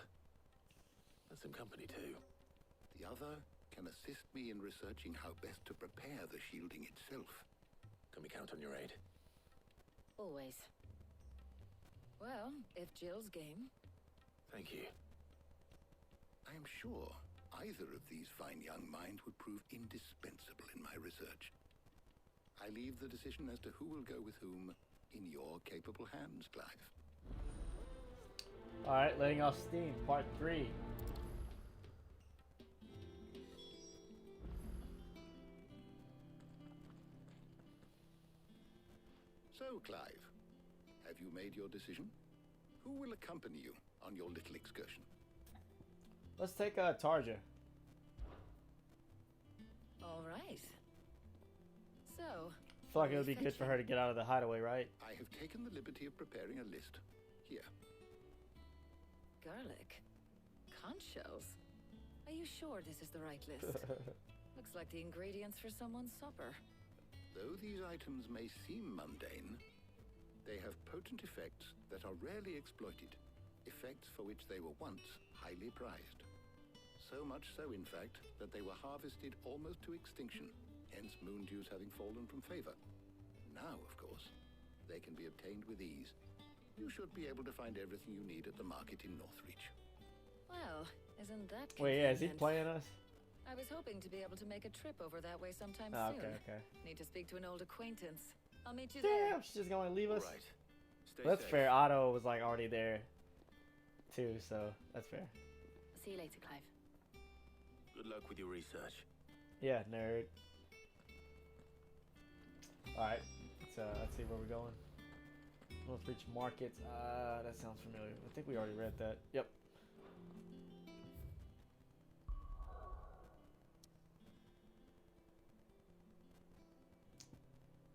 And some company too. The other can assist me in researching how best to prepare the shielding itself. Can we count on your aid? Always. Well, if Jill's game. Thank you. I am sure either of these fine young minds would prove indispensable in my research. I leave the decision as to who will go with whom in your capable hands, Clive. Alright, letting off steam, part 3. So, Clive, have you made your decision? Who will accompany you on your little excursion? Let's take Tarja. All right. So, I feel like it would be good for her to get out of the hideaway, right? I have taken the liberty of preparing a list. Here. garlic, conch shells. Are you sure this is the right list? Looks like the ingredients for someone's supper. Though these items may seem mundane, they have potent effects that are rarely exploited. Effects for which they were once highly prized. So much so, in fact, that they were harvested almost to extinction, hence moon dews having fallen from favor. Now, of course, they can be obtained with ease. You should be able to find everything you need at the market in Northreach. Well, isn't that convenient? Wait, yeah, is he playing us? I was hoping to be able to make a trip over that way sometime Oh, soon. okay. Need to speak to an old acquaintance. I'll meet you there. Damn, she's just gonna leave us. Right. Stay That's safe. fair. Otto was like already there, too, so that's fair. See you later, Clive. Good luck with your research. Yeah, nerd. All right, let's see where we're going. Northreach Markets. That sounds familiar. I think we already read that. Yep.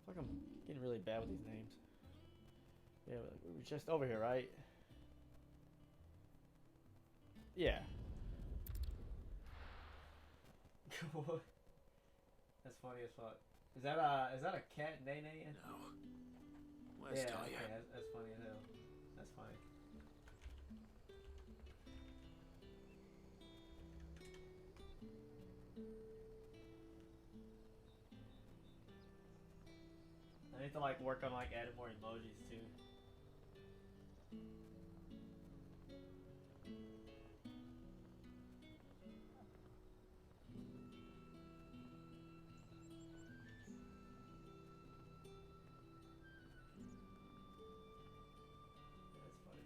Fuck, I'm getting really bad with these names. Yeah, we were just over here, right? Yeah. That's funny as fuck. Is that a cat nay-nay? No. Where's Yeah, Talia? okay, that's funny as hell. That's funny. I need to like work on like adding more emojis too. That's funny.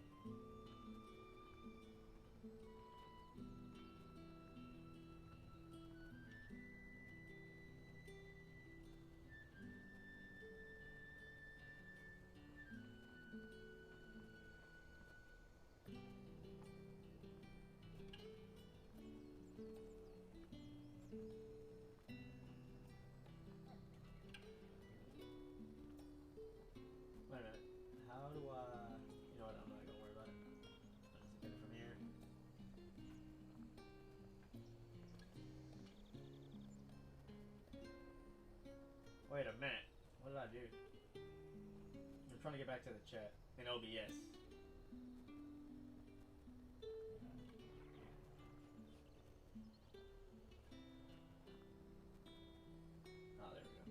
Wait a minute. How do I... You know what? I'm not gonna worry about it. I'll just get it from here. Wait a minute. What did I do? I'm trying to get back to the chat in OBS. Oh, there we go.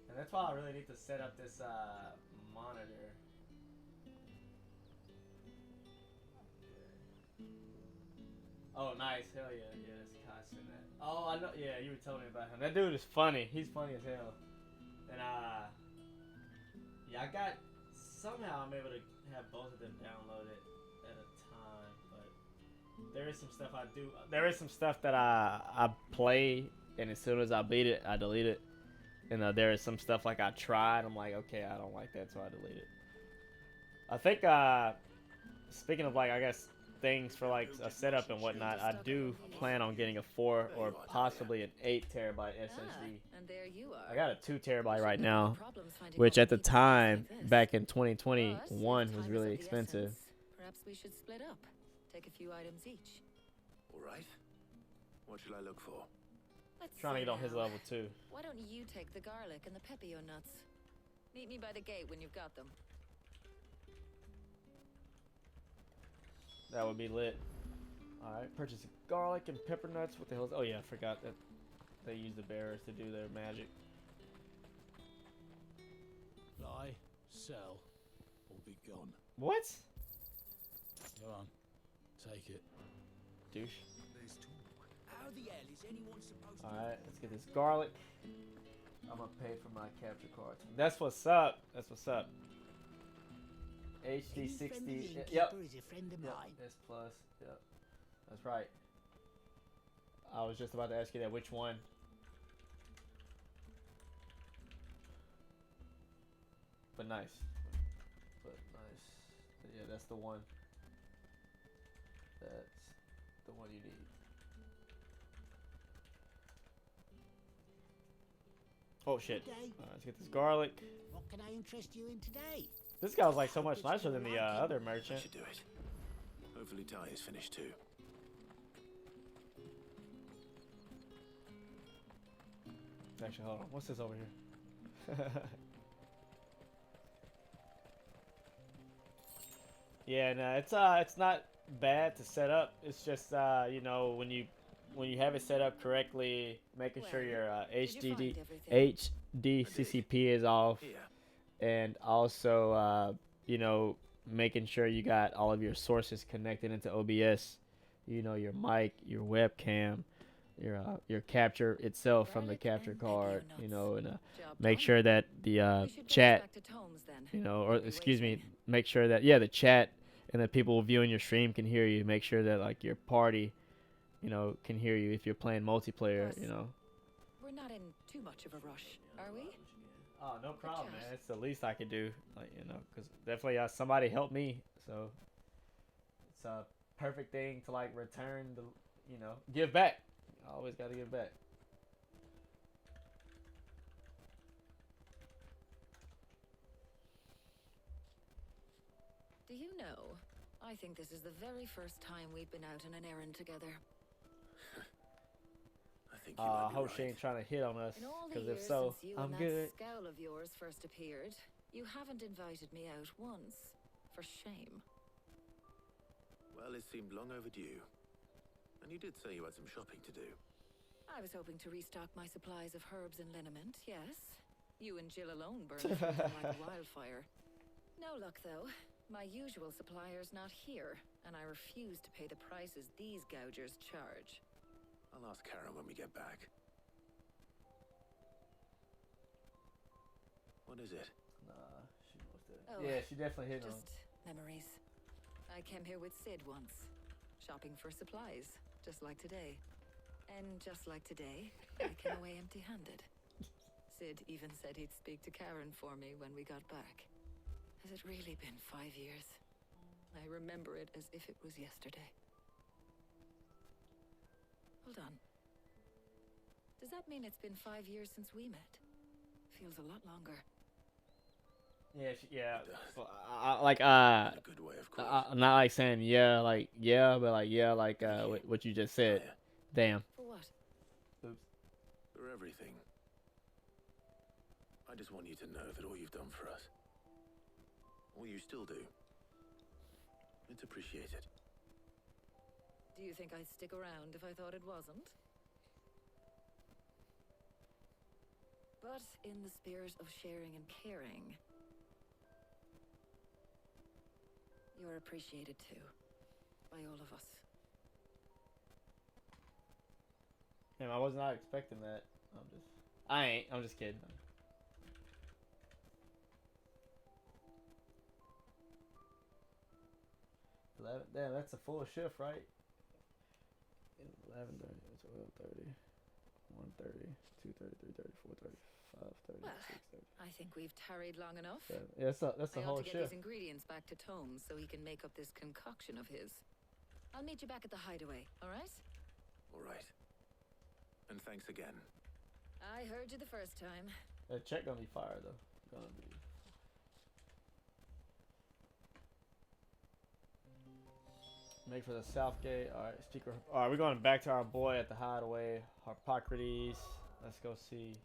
And that's why I really need to set up this monitor. Oh, nice. Hell yeah. Yeah, that's constant that. Oh, I know. Yeah, you were telling me about him. That dude is funny. He's funny as hell. And, yeah, I got, somehow I'm able to have both of them downloaded at a time, but there is some stuff I do. There is some stuff that I play, and as soon as I beat it, I delete it. And there is some stuff like I tried. I'm like, okay, I don't like that, so I delete it. I think, speaking of like, I guess, things for like a setup and whatnot, I do plan on getting a 4 or possibly an 8 terabyte SSD. And there you are. I got a 2 terabyte right now, which at the time, back in 2021, was really expensive. Perhaps we should split up. Take a few items each. All right. What should I look for? Let's Trying to see get on his now. level too. Why don't you take the garlic and the pepio nuts? Meet me by the gate when you've got them. That would be lit. Alright, purchase garlic and pepper nuts. What the hell is... Oh yeah, I forgot that they use the bearers to do their magic. Buy, sell, or be gone. What? Go on, take it. Douche. How the hell is anyone supposed to... Alright, let's get this garlic. I'm gonna pay for my capture cards. That's what's up. That's what's up. HD 60. Yep. Is a friend of Yep. mine. S plus. Yep. That's right. I was just about to ask you that. Which one? But nice. But nice. Yeah, that's the one. That's the one you need. Oh shit. Good day. Let's get this garlic. What can I interest you in today? This guy was like so much nicer than the other merchant. Should do it. Hopefully Ty is finished too. Actually, hold on. What's this over here? Yeah, no, it's not bad to set up. It's just you know, when you have it set up correctly, making sure your HDCCP is off, and also you know, making sure you got all of your sources connected into OBS. You know, your mic, your webcam, your capture itself from the capture card. You know, and make sure that the chat, you know, or excuse me, make sure that the chat and the people viewing your stream can hear you. Make sure that like your party, you know, can hear you if you're playing multiplayer. You know. We're not in too much of a rush, are we? Oh, no problem, man. It's the least I could do, like, you know, because definitely somebody helped me, so it's a perfect thing to like return the, you know, give back. I always got to give back. Do you know, I think this is the very first time we've been out on an errand together. I think I hope she ain't trying to hit on us, because if so, I'm good. That scowl of yours first appeared, you haven't invited me out once. For shame. Well, it seemed long overdue. And you did say you had some shopping to do. I was hoping to restock my supplies of herbs and liniment, yes. You and Jill alone burned through them like a wildfire. No luck, though. My usual supplier's not here, and I refuse to pay the prices these gougers charge. I'll ask Karen when we get back. What is it? Nah, she must have. Oh, Yeah, she definitely hit on. Just memories. I came here with Sid once, shopping for supplies, just like today. And just like today, I came away empty-handed. Sid even said he'd speak to Karen for me when we got back. Has it really been 5 years? I remember it as if it was yesterday. Hold on. Does that mean it's been 5 years since we met? Feels a lot longer. Yeah, yeah. Good way, of course. Not like saying like but like what you just said. Damn. For what? Oops. For everything. I just want you to know that all you've done for us, all you still do, it's appreciated. Do you think I'd stick around if I thought it wasn't? But in the spirit of sharing and caring, you're appreciated too, by all of us. Damn, I was not expecting that. I'm just kidding. Damn, that's a full shift, right? 11:30, 12:30, 1:30, 2:30, 3:30, 4:30, 5:30, Well, 6:30. I think we've tarried long enough. Yeah, that's the I ought whole to get shift. these ingredients back to Tomes so he can make up this concoction of his. I'll meet you back at the hideaway, all right? All right. And thanks again. I heard you the first time. That check gonna be fire though. Gonna be. Make for the south gate. All right, speaker. All right, we're going back to our boy at the hideaway, Harpocrates. Let's go see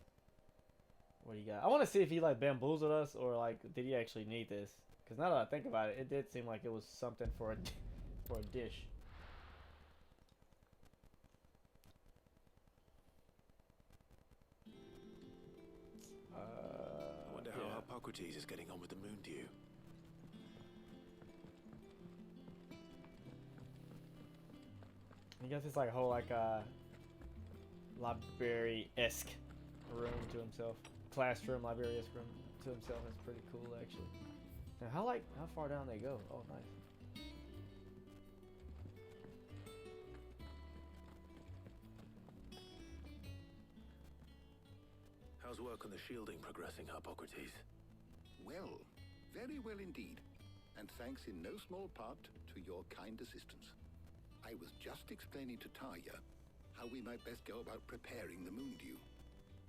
what he got. I want to see if he like bamboozled us or like did he actually need this? Because now that I think about it, it did seem like it was something for a dish. I wonder how Harpocrates is getting on with the moon dew. He got this like whole like library-esque room to himself, classroom library-esque room to himself. That's pretty cool actually. Now how far down they go? Oh nice. How's work on the shielding progressing, Harpocrates? Well, very well indeed. And thanks in no small part to your kind assistance. I was just explaining to Tarja how we might best go about preparing the moon dew.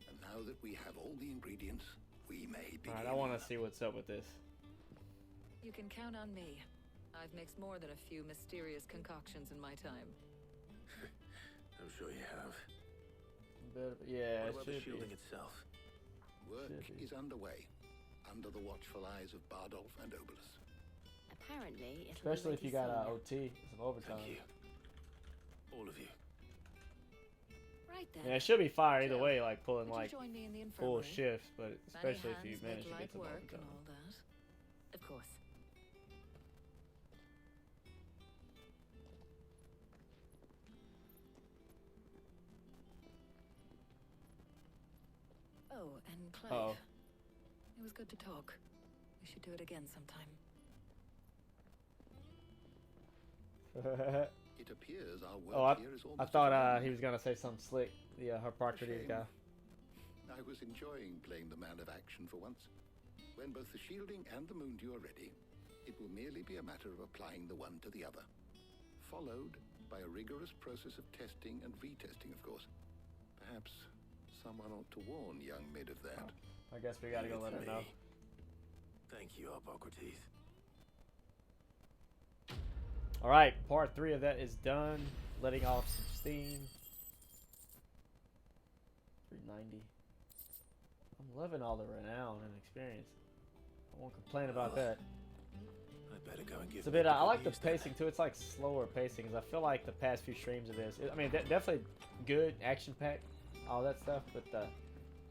And now that we have all the ingredients, we may begin. Alright, I want to see what's up with this. You can count on me. I've mixed more than a few mysterious concoctions in my time. I'm sure you have. But, yeah, What about the shielding itself? Work is underway, under the watchful eyes of Bardolph and Obolus. Apparently, it'll Especially if be you got ready OT, some overtime. Thank you. All of you. Right then. Yeah, it should be fire either way, like pulling Would you like join me in the full infirmary? shifts, but especially if Many you hands manage make to get light some work overtime. and all that. Of course. Oh, and Clive. Uh-oh. It was good to talk. We should do it again sometime. It appears our work Oh, here is I almost thought done. he was gonna say something slick. The Harpocrates guy. I was enjoying playing the man of action for once. When both the shielding and the moondew are ready, it will merely be a matter of applying the one to the other, followed by a rigorous process of testing and retesting, of course. Perhaps someone ought to warn young Mid of that. I guess we gotta go let her know. Thank you, Harpocrates. Alright, part 3 of that is done. Letting off some steam. 390. I'm loving all the renown and experience. I won't complain about that. I better go and give It's a bit. Mid I like the reviews then. pacing too. It's like slower pacing, because I feel like the past few streams of this. I mean, definitely good, action packed, all that stuff. But the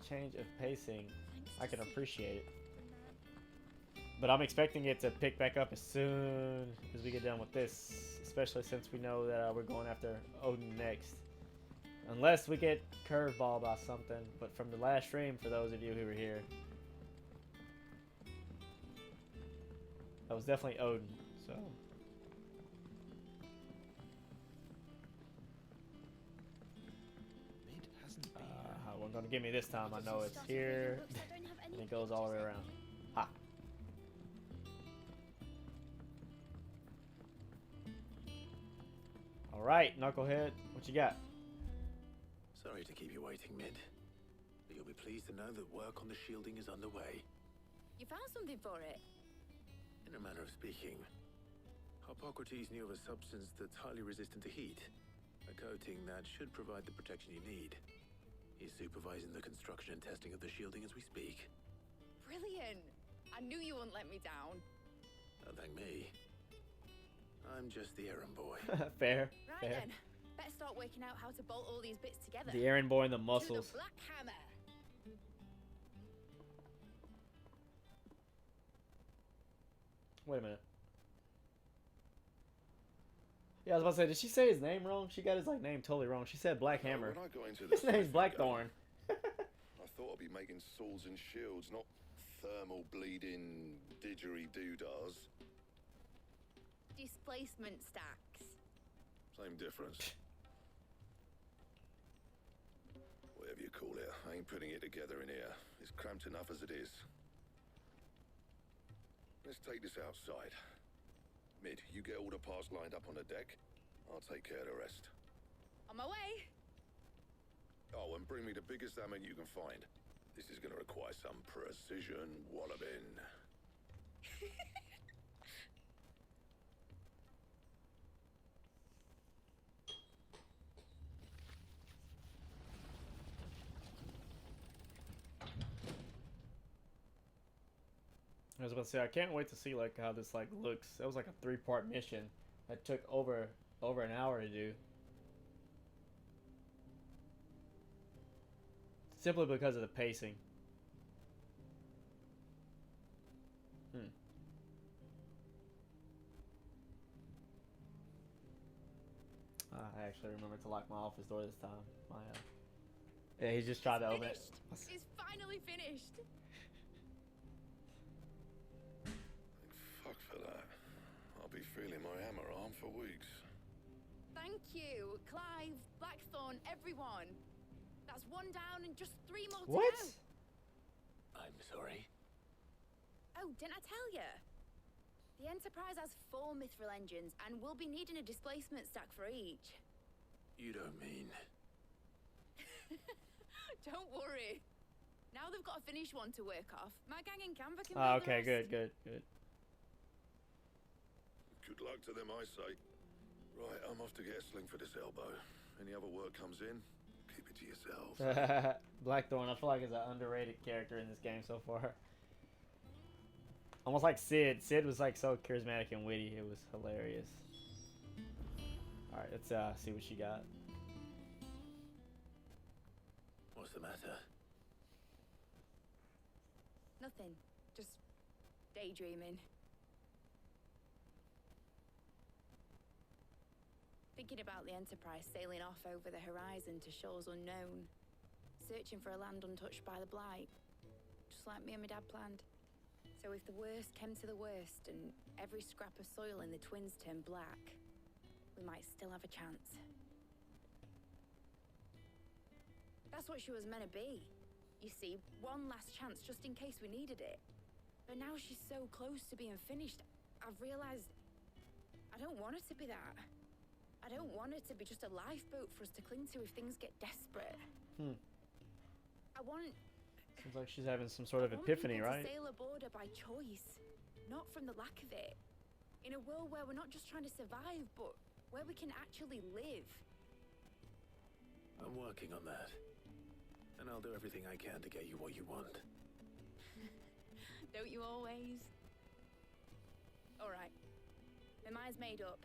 change of pacing, I can appreciate it. But I'm expecting it to pick back up as soon as we get done with this, especially since we know that we're going after Odin next. Unless we get curveball by something. But from the last stream, for those of you who were here, that was definitely Odin. So. How one gonna give me this time? I know it's here, and it goes all the way around. Ha! All right, Knucklehead, what you got? Sorry to keep you waiting, Mid. But you'll be pleased to know that work on the shielding is underway. You found something for it? In a manner of speaking, Harpocrates knew of a substance that's highly resistant to heat. A coating that should provide the protection you need. He's supervising the construction and testing of the shielding as we speak. Brilliant! I knew you wouldn't let me down. Don't thank me. I'm just the errand boy. Fair. Right fair. then, better start working out how to bolt all these bits together. The errand boy and the To muscles. the Black Hammer. Wait a minute. Yeah, I was about to say, did she say his name wrong? She got his like name totally wrong. She said Black Hammer. When I got into His this name's life ago, Blackthorn. I thought I'd be making swords and shields, not thermal bleeding didgeridoo-dahs. Displacement stacks. Same difference. Whatever you call it, I ain't putting it together in here. It's cramped enough as it is. Let's take this outside. Mid, you get all the parts lined up on the deck. I'll take care of the rest. On my way. Oh, and bring me the biggest hammer you can find. This is gonna require some precision walloping. I was about to say, I can't wait to see like how this like looks. That was like a 3-part mission that took over an hour to do. Simply because of the pacing. I actually remembered to lock my office door this time. Yeah, he just tried to open it. It's finally finished. Fuck for that. I'll be feeling my hammer arm for weeks. Thank you, Clive, Blackthorn, everyone. That's one down and just 3 more to What? go. I'm sorry. Oh, didn't I tell you? The Enterprise has 4 mithril engines, and we'll be needing a displacement stack for each. You don't mean... Don't worry. Now they've got a finished one to work off. My gang in Canva can Oh, build the okay, rest. good. Good luck to them, I say. Right, I'm off to get a sling for this elbow. Any other work comes in, keep it to yourselves. Blackthorn, I feel like is an underrated character in this game so far. Almost like Sid. Sid was like so charismatic and witty. It was hilarious. All right, let's see what she got. What's the matter? Nothing. Just daydreaming. Thinking about the Enterprise sailing off over the horizon to shores unknown. Searching for a land untouched by the Blight. Just like me and my dad planned. So if the worst came to the worst and every scrap of soil in the Twins turned black, we might still have a chance. That's what she was meant to be. You see, one last chance just in case we needed it. But now she's so close to being finished, I've realized I don't want her to be that. I don't want her to be just a lifeboat for us to cling to if things get desperate. I want... Seems like she's having some sort of epiphany, right? To sail aboard her by choice, not from the lack of it. In a world where we're not just trying to survive, but where we can actually live. I'm working on that. And I'll do everything I can to get you what you want. Don't you always? All right. My mind's made up.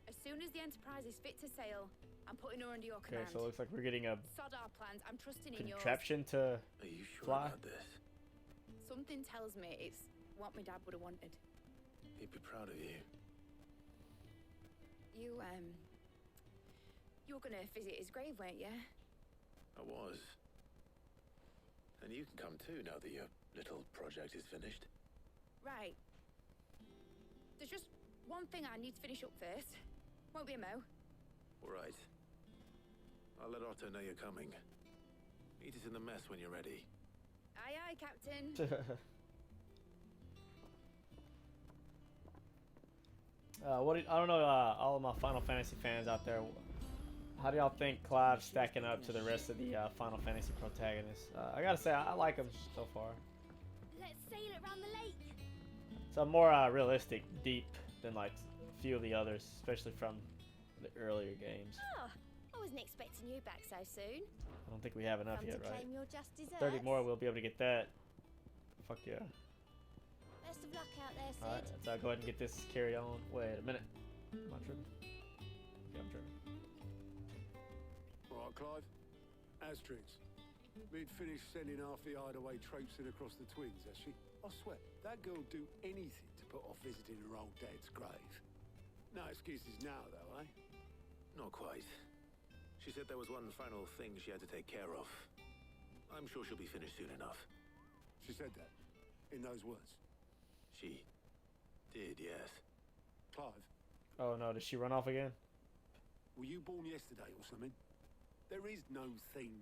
As soon as the Enterprise is fit to sail, I'm putting her under your command. Okay, so it looks like we're getting a Sod our plans. I'm trusting in yours. contraption to Are you sure fly. about this? Something tells me it's what my dad would have wanted. He'd be proud of you. You were gonna visit his grave, weren't you? I was. And you can come too now that your little project is finished. Right. There's just one thing I need to finish up first. Won't be a mo. All right. I'll let Otto know you're coming. Meet us in the mess when you're ready. Aye, aye, Captain. I don't know, all of my Final Fantasy fans out there, how do y'all think Clive's stacking up to the rest of the Final Fantasy protagonists? I gotta say, I like him so far. Let's sail it around the lake. So more realistic, deep than like a few of the others, especially from the earlier games. Oh, I wasn't expecting you back so soon. I don't think we have enough Come yet, to right? claim your just desserts. 30 more, we'll be able to get that. Fuck yeah. Best of luck out there, Sid. Alright, let's go ahead and get this carried on. Wait a minute. Am I tripping? Yeah, I'm tripping. Right, Clive. Asterix. We'd finished sending half the hideaway traipsing across the Twins, has she? I swear, that girl'd do anything to put off visiting her old dad's grave. No excuses now, though, eh? Not quite. She said there was one final thing she had to take care of. I'm sure she'll be finished soon enough. She said that? In those words? She did, yes. Clive, Oh no, did she run off again? were you born yesterday or something? There is no thing.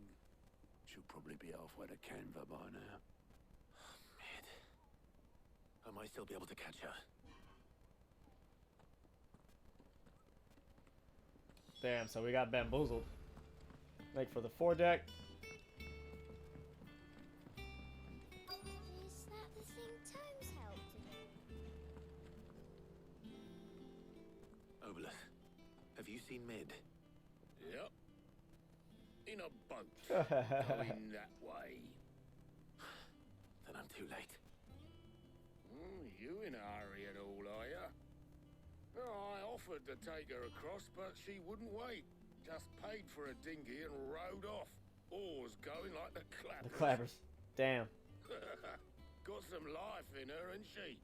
She'll probably be halfway to Canva by now. Mid. I might still be able to catch her. Damn, so we got bamboozled. Make for the foredeck. Is that the thing Tomes helped to do? Obelus, have you seen Mid? Yep. In a boat. Going that way. Then I'm too late. You in a hurry at all, are you? I offered to take her across, but she wouldn't wait. Just paid for a dinghy and rowed off. Oars going like the clappers. The clappers. Damn. Got some life in her, ain't she?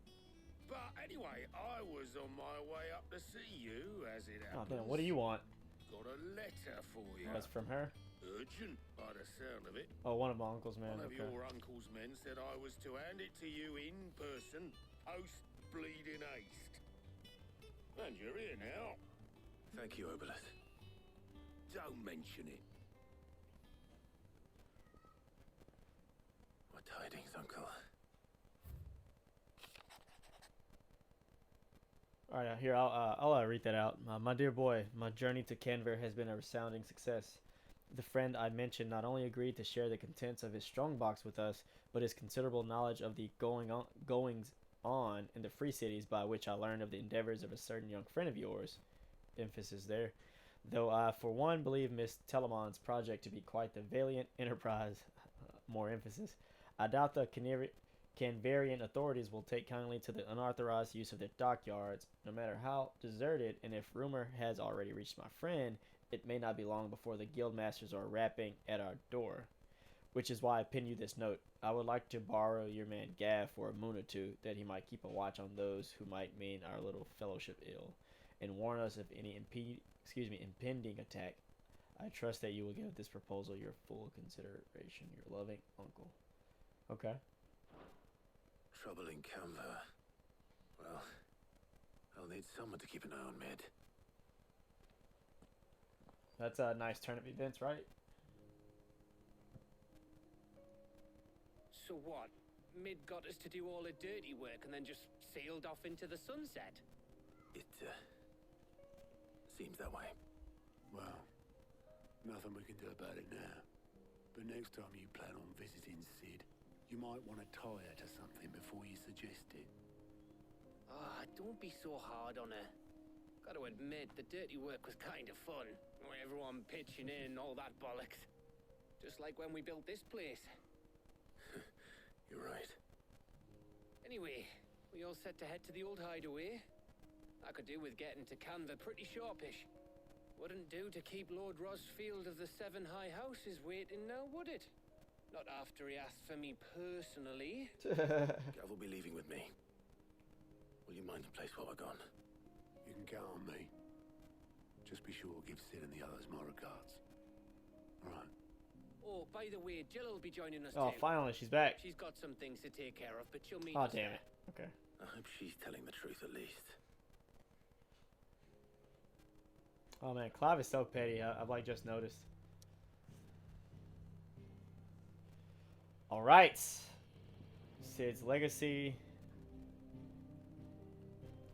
But anyway, I was on my way up to see you, as it Oh happens. damn, what do you want? Got a letter for you. That's from her? Urgent, by the sound of it. Oh, one of my uncle's men. One of Okay. your uncle's men said I was to hand it to you in person, post-bleeding haste. And you're here now. Thank you, Obelus. Don't mention it. What tidings, Uncle? All right, here I'll read that out. My dear boy, my journey to Canver has been a resounding success. The friend I mentioned not only agreed to share the contents of his strongbox with us, but his considerable knowledge of the goings on in the free cities, by which I learned of the endeavors of a certain young friend of yours. Emphasis there. Though I, for one, believe Miss Telemon's project to be quite the valiant enterprise, more emphasis, I doubt the Canvarian authorities will take kindly to the unauthorized use of their dockyards, no matter how deserted, and if rumor has already reached my friend, it may not be long before the guild masters are rapping at our door. Which is why I pin you this note. I would like to borrow your man Gav for a moon or two, that he might keep a watch on those who might mean our little fellowship ill, and warn us of any impending attack. I trust that you will give this proposal your full consideration. Your loving uncle. Okay. Trouble in Canva. Well, I'll need someone to keep an eye on Mid. That's a nice turn of events, right? So what? Mid got us to do all the dirty work and then just sailed off into the sunset? It, seems that way. Well, nothing we can do about it now. But next time you plan on visiting Sid, you might want to tie her to something before you suggest it. Ah, don't be so hard on her. Gotta admit, the dirty work was kind of fun. Everyone pitching in, all that bollocks. Just like when we built this place. You're right. Anyway, we all set to head to the old hideaway. I could do with getting to Canva pretty sharpish. Wouldn't do to keep Lord Rosfield of the Seven High Houses waiting now, would it? Not after he asked for me personally. Gav will be leaving with me. Will you mind the place while we're gone? You can count on me. Just be sure to give Sid and the others my regards. Alright. Oh, by the way, Jill will be joining us Oh, too. finally, she's back. She's got some things to take care of, but she'll meet Oh, us damn there. it. Okay. I hope she's telling the truth at least. Oh man, Clive is so petty. I've like just noticed. All right. Sid's legacy.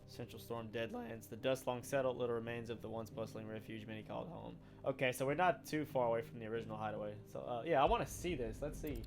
Central Storm Deadlands. The dust long settled, little remains of the once bustling refuge many called home. Okay, so we're not too far away from the original hideaway. So yeah, I want to see this. Let's see.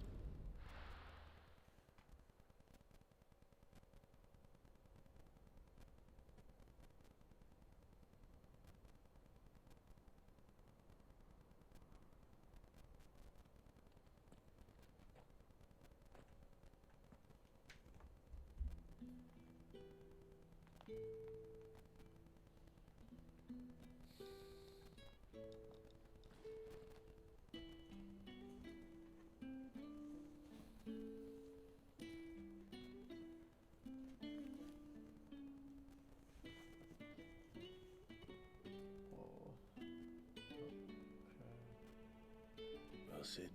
Well, Sid,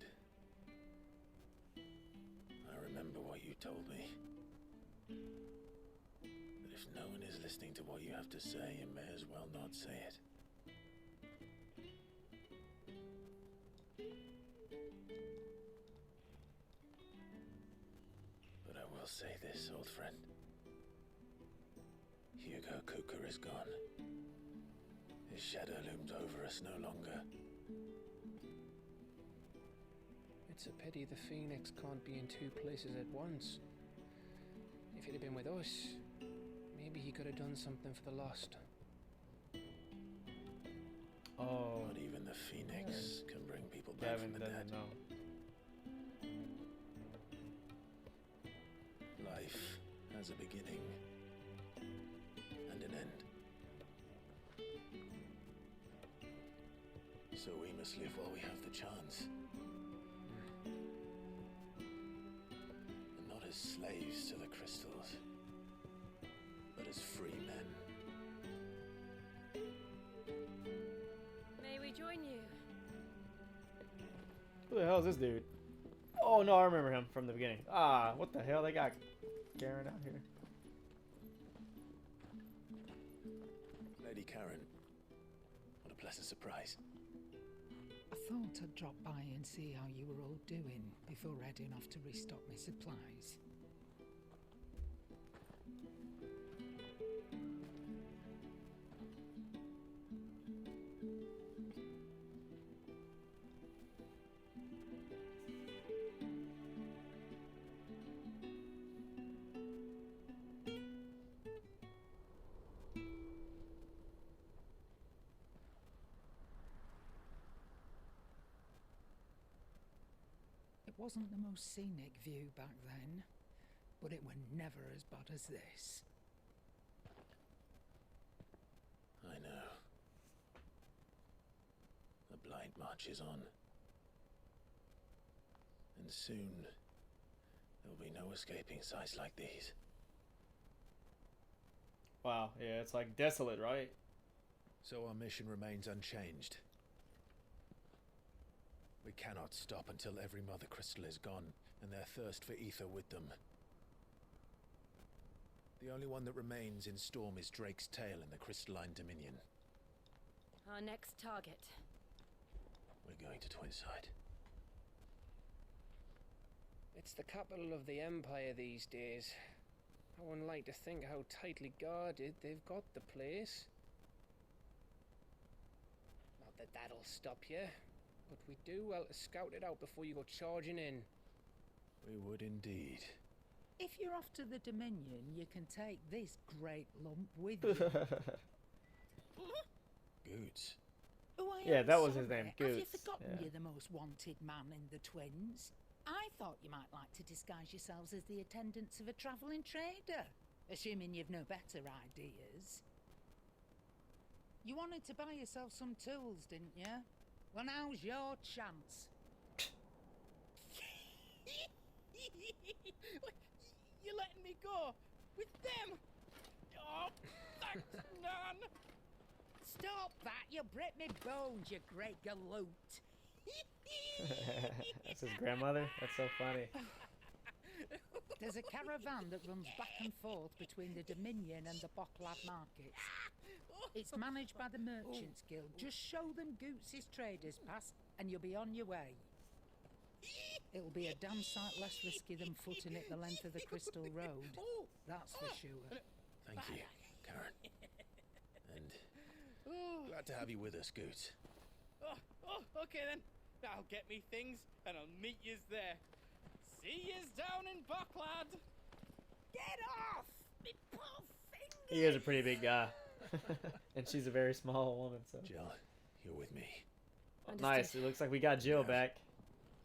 I remember what you told me. That if no one is listening to what you have to say, you may as well not say it. But I will say this, old friend. Hugo Kuka is gone. His shadow looms over us no longer. It's a pity the Phoenix can't be in two places at once. If he'd have been with us, maybe he could have done something for the lost. Oh. Not even the Phoenix can bring people back from the dead. Know. Life has a beginning and an end. So we must live while we have the chance. And not as slaves to the crystals, but as free men. May we join you? Who the hell is this dude? Oh no, I remember him from the beginning. Ah, what the hell? They got Karen out here. Lady Karen, what a pleasant surprise. I thought I'd drop by and see how you were all doing before heading off to restock my supplies. It wasn't the most scenic view back then, but it were never as bad as this. I know. The blight marches on. And soon, there'll be no escaping sights like these. Wow, yeah, it's like desolate, right? So our mission remains unchanged. We cannot stop until every Mother Crystal is gone, and their thirst for ether with them. The only one that remains in Storm is Drake's Tail in the Crystalline Dominion. Our next target. We're going to Twinside. It's the capital of the Empire these days. I wouldn't like to think how tightly guarded they've got the place. Not that that'll stop you, but we do well to scout it out before you go charging in. We would indeed. If you're off to the Dominion, you can take this great lump with you. Goots. Oh, I Yeah, am that was sorry. his name, Have you Goots. forgotten Yeah. you're the most wanted man in the Twins? I thought you might like to disguise yourselves as the attendants of a travelling trader, assuming you've no better ideas. You wanted to buy yourself some tools, didn't you? Well, now's your chance. You're letting me go with them? Oh, thanks, Nan. Stop that! You break me bones, you great galoot. That's his grandmother? That's so funny. There's a caravan that runs back and forth between the Dominion and the Bocklad markets. It's managed by the Merchants Guild. Just show them Goots' traders pass and you'll be on your way. It'll be a damn sight less risky than footing it the length of the Crystal Road. That's for sure. Thank you, Karen. And glad to have you with us, Goots. Okay then. I'll get me things and I'll meet yous there. See yous down in Bocklad. Get off! Me poor fingers! He is a pretty big guy. And she's a very small woman, so. Jill, you're with me. Nice. It looks like we got Jill back.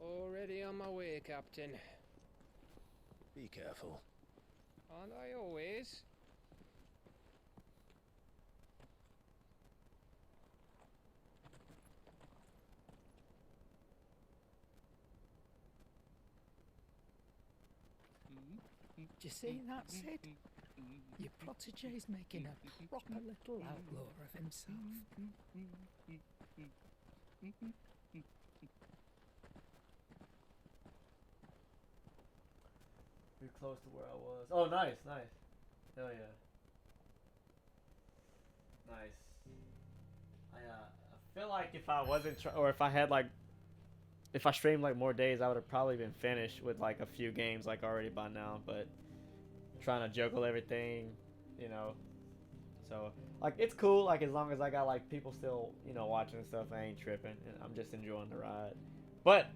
Already on my way, Captain. Be careful. Aren't I always? Do you see that, Sid? Your protege's making a proper little outlaw of himself. We're close to where I was. Oh, nice, nice. Hell yeah. Nice. I feel like if I wasn't, or if I had like, if I streamed like more days, I would have probably been finished with like a few games like already by now. But trying to juggle everything, you know. So like it's cool. Like as long as I got like people still, you know, watching and stuff, I ain't tripping, and I'm just enjoying the ride. But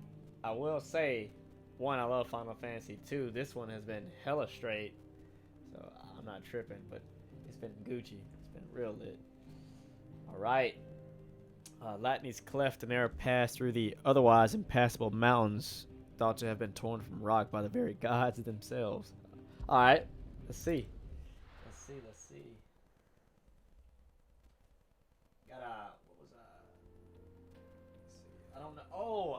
I will say, one, I love Final Fantasy. Two, this one has been hella straight, so I'm not tripping. But it's been Gucci. It's been real lit. All right. Latney's cleft, a narrow pass through the otherwise impassable mountains, thought to have been torn from rock by the very gods themselves. All right, let's see. Let's see. Let's see. Got what was let's see. I don't know. Oh,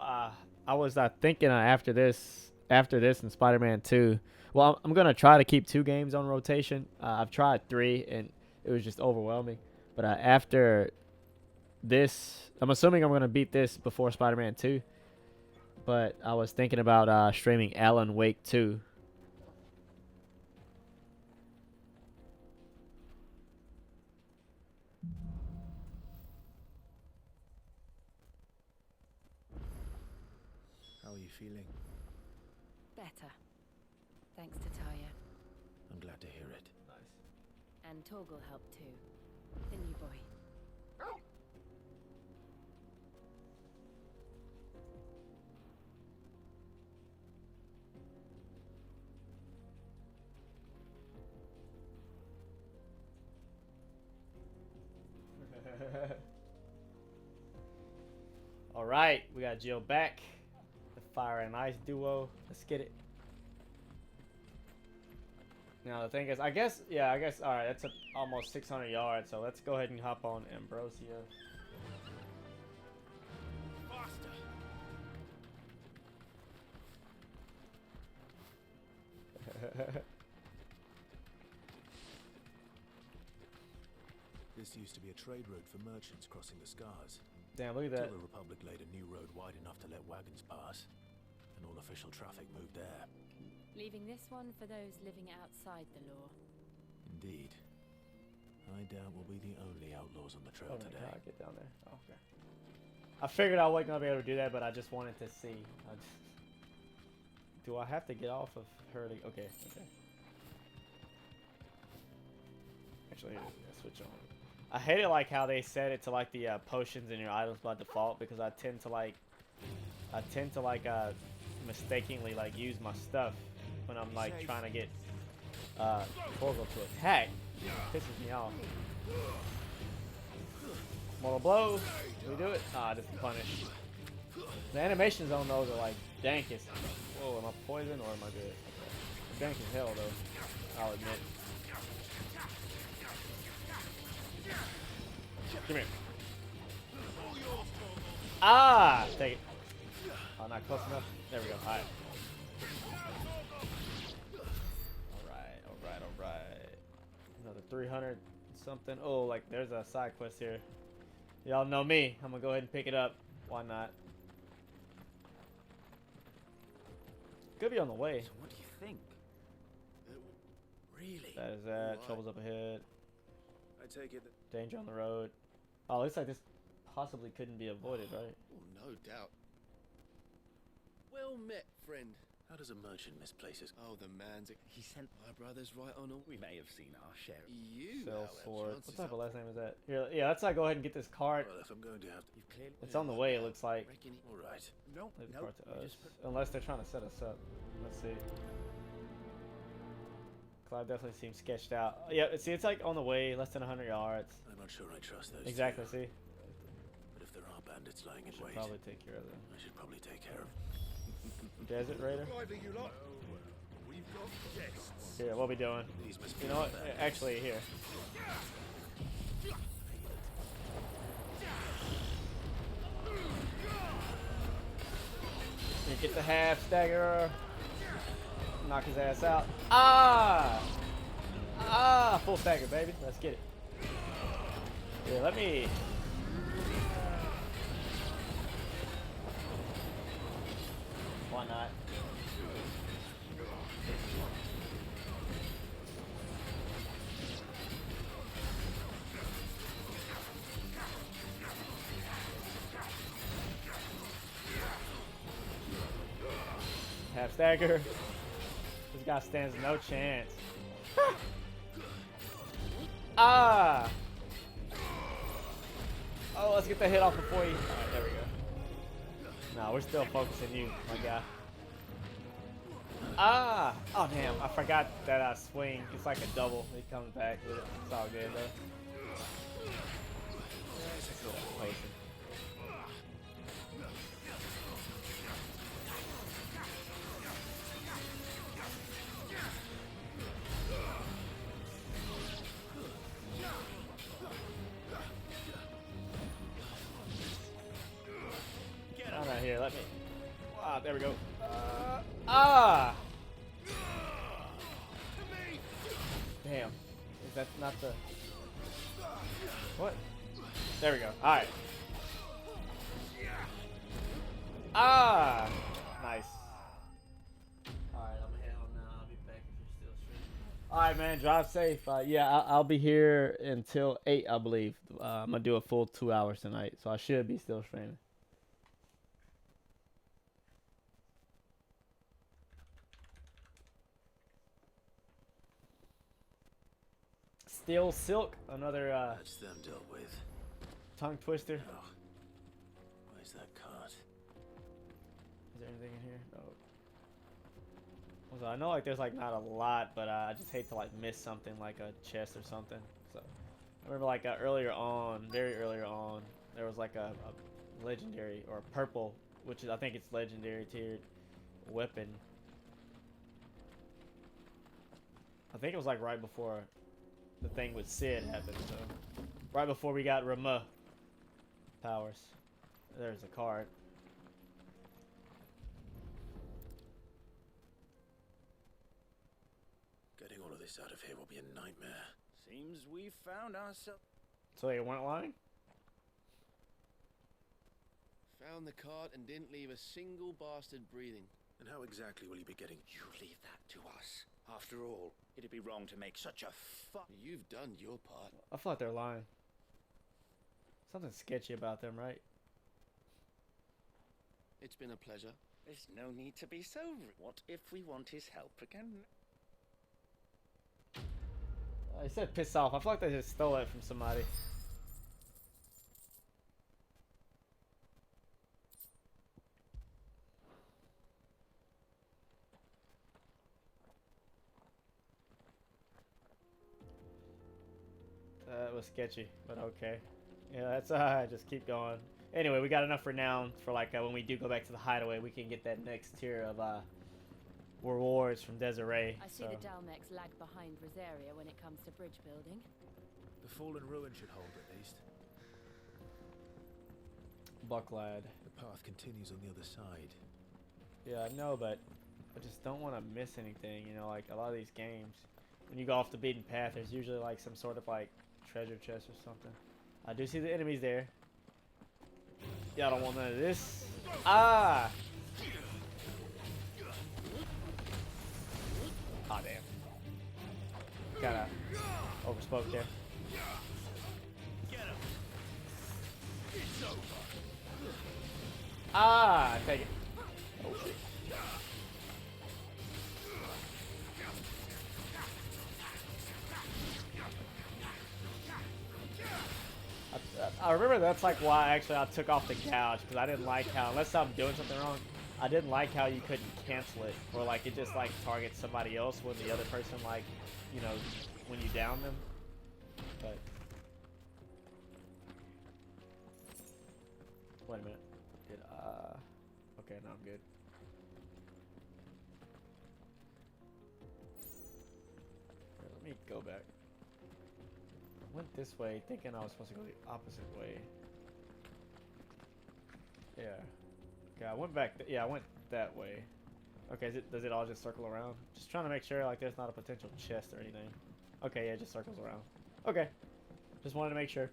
I was thinking after this and Spider-Man 2. Well, I'm gonna try to keep 2 games on rotation. I've tried 3 and it was just overwhelming. But after this, I'm assuming I'm going to beat this before Spider-Man 2. But I was thinking about streaming Alan Wake 2. How are you feeling? Better. Thanks to Taya. I'm glad to hear it. Nice. And Torgal helped too. The new boy. All right, we got Jill back. The fire and ice duo. Let's get it. Now the thing is, I guess, all right, that's almost 600 yards, so let's go ahead and hop on Ambrosia. This used to be a trade route for merchants crossing the Scars. Damn, look at that. Till the Republic laid a new road wide enough to let wagons pass, and all official traffic moved there. Leaving this one for those living outside the law. Indeed. I doubt we'll be the only outlaws on the trail today. How I get down there? Oh, okay. I figured I wasn't gonna be able to do that, but I just wanted to see. Do I have to get off of her? Okay, okay. Actually, yeah, switch on. I hate it like how they set it to like the potions in your items by default, because I tend to like mistakenly like use my stuff when I'm like trying to get Torgal to attack. Pisses me off. Mortal blow. Do we do it? Ah, just punish. The animations on those are like dankest. Whoa, am I poisoned or am I good? Okay. Dank as hell though, I'll admit. Come here. Ah! Take it. Oh, not close enough. There we go. Alright. Alright. Another 300 something. Oh, like there's a side quest here. Y'all know me. I'm gonna go ahead and pick it up. Why not? Could be on the way. So what do you think? Really? That is that. Troubles up ahead. I take it that... Danger on the road. Oh, looks like this possibly couldn't be avoided, right? Oh, no doubt. Well met, friend. How does a merchant misplace his... Oh, the man's... He sent my brothers right on. We may have seen our share. You Sell sword. What type of last name is that? Here, yeah, let's go ahead and get this cart. Well, if I'm going to have to... You've clearly... It's on the way, it looks like. All right. No, leave the cart to us. Unless they're trying to set us up. Let's see. Cloud definitely seems sketched out. Yeah, see, it's like on the way, less than 100 yards. I'm not sure I trust those Exactly, two. see? But if there are bandits lying in wait... Probably take care of them. I should probably take care of... Desert Raider? You lot. We've got guests. Here, what we doing? You know what? Actually, here. Here, get the half stagger. Knock his ass out. Ah! Ah! Full stagger, baby. Let's get it. Here, let me... Why not? Half stagger. This guy stands no chance. Ah! Oh, let's get the hit off before he... Alright, there we go. Nah, we're still focusing you, my guy. Ah! Oh, damn. I forgot that swing. It's like a double. He comes back with it. It's all good, though. Potion. I'm not here. Let me... Ah, there we go. Ah! Damn. Is that not the... What? There we go. Alright. Ah! Nice. Alright, I'm gonna head on now. I'll be back if you're still streaming. Alright, man. Drive safe. Yeah, I'll be here until 8, I believe. I'm gonna do a full 2 hours tonight, so I should be still streaming. Steel Silk, another That's them dealt with. tongue twister. Oh. Where's that cart? Is there anything in here? No. Also, I know like there's like not a lot, but I just hate to like miss something like a chest or something. So I remember like earlier on, very earlier on, there was like a legendary or a purple which is, I think it's legendary tiered weapon. I think it was like right before the thing with Sid happened, so right before we got Rama powers. There's a card. Getting all of this out of here will be a nightmare. Seems we found ourselves. So they weren't lying? Found the cart and didn't leave a single bastard breathing. And how exactly will you be getting... You leave that to us. After all, it'd be wrong to make such a You've done your part. I thought they're lying. Something sketchy about them, right? It's been a pleasure. There's no need to be so... What if we want his help again? I said piss off. I feel like they just stole it from somebody. That was sketchy, but okay. Yeah, that's just keep going. Anyway, we got enough for now. For like when we do go back to the hideaway, we can get that next tier of rewards from Desiree. I see the Dalmex lag behind Rosaria when it comes to bridge building. The fallen ruin should hold at least. Bucklad. The path continues on the other side. Yeah, I know, but I just don't want to miss anything. You know, like a lot of these games, when you go off the beaten path, there's usually like some sort of like treasure chest or something. I do see the enemies there. Yeah, I don't want none of this. Ah! Ah, damn. Kinda overspoke there. Ah, take it. Oh shit. I remember that's like why actually I took off the gouge, because I didn't like how, unless I'm doing something wrong, I didn't like how you couldn't cancel it, or like it just like targets somebody else when the other person, like, you know, when you down them. But wait a minute. Okay, now I'm good. Here, let me go back. I went this way thinking I was supposed to go the opposite way. Yeah. Okay, I went back. Yeah, I went that way. Okay, does it all just circle around? Just trying to make sure like there's not a potential chest or anything. Okay, yeah, it just circles around. Okay. Just wanted to make sure.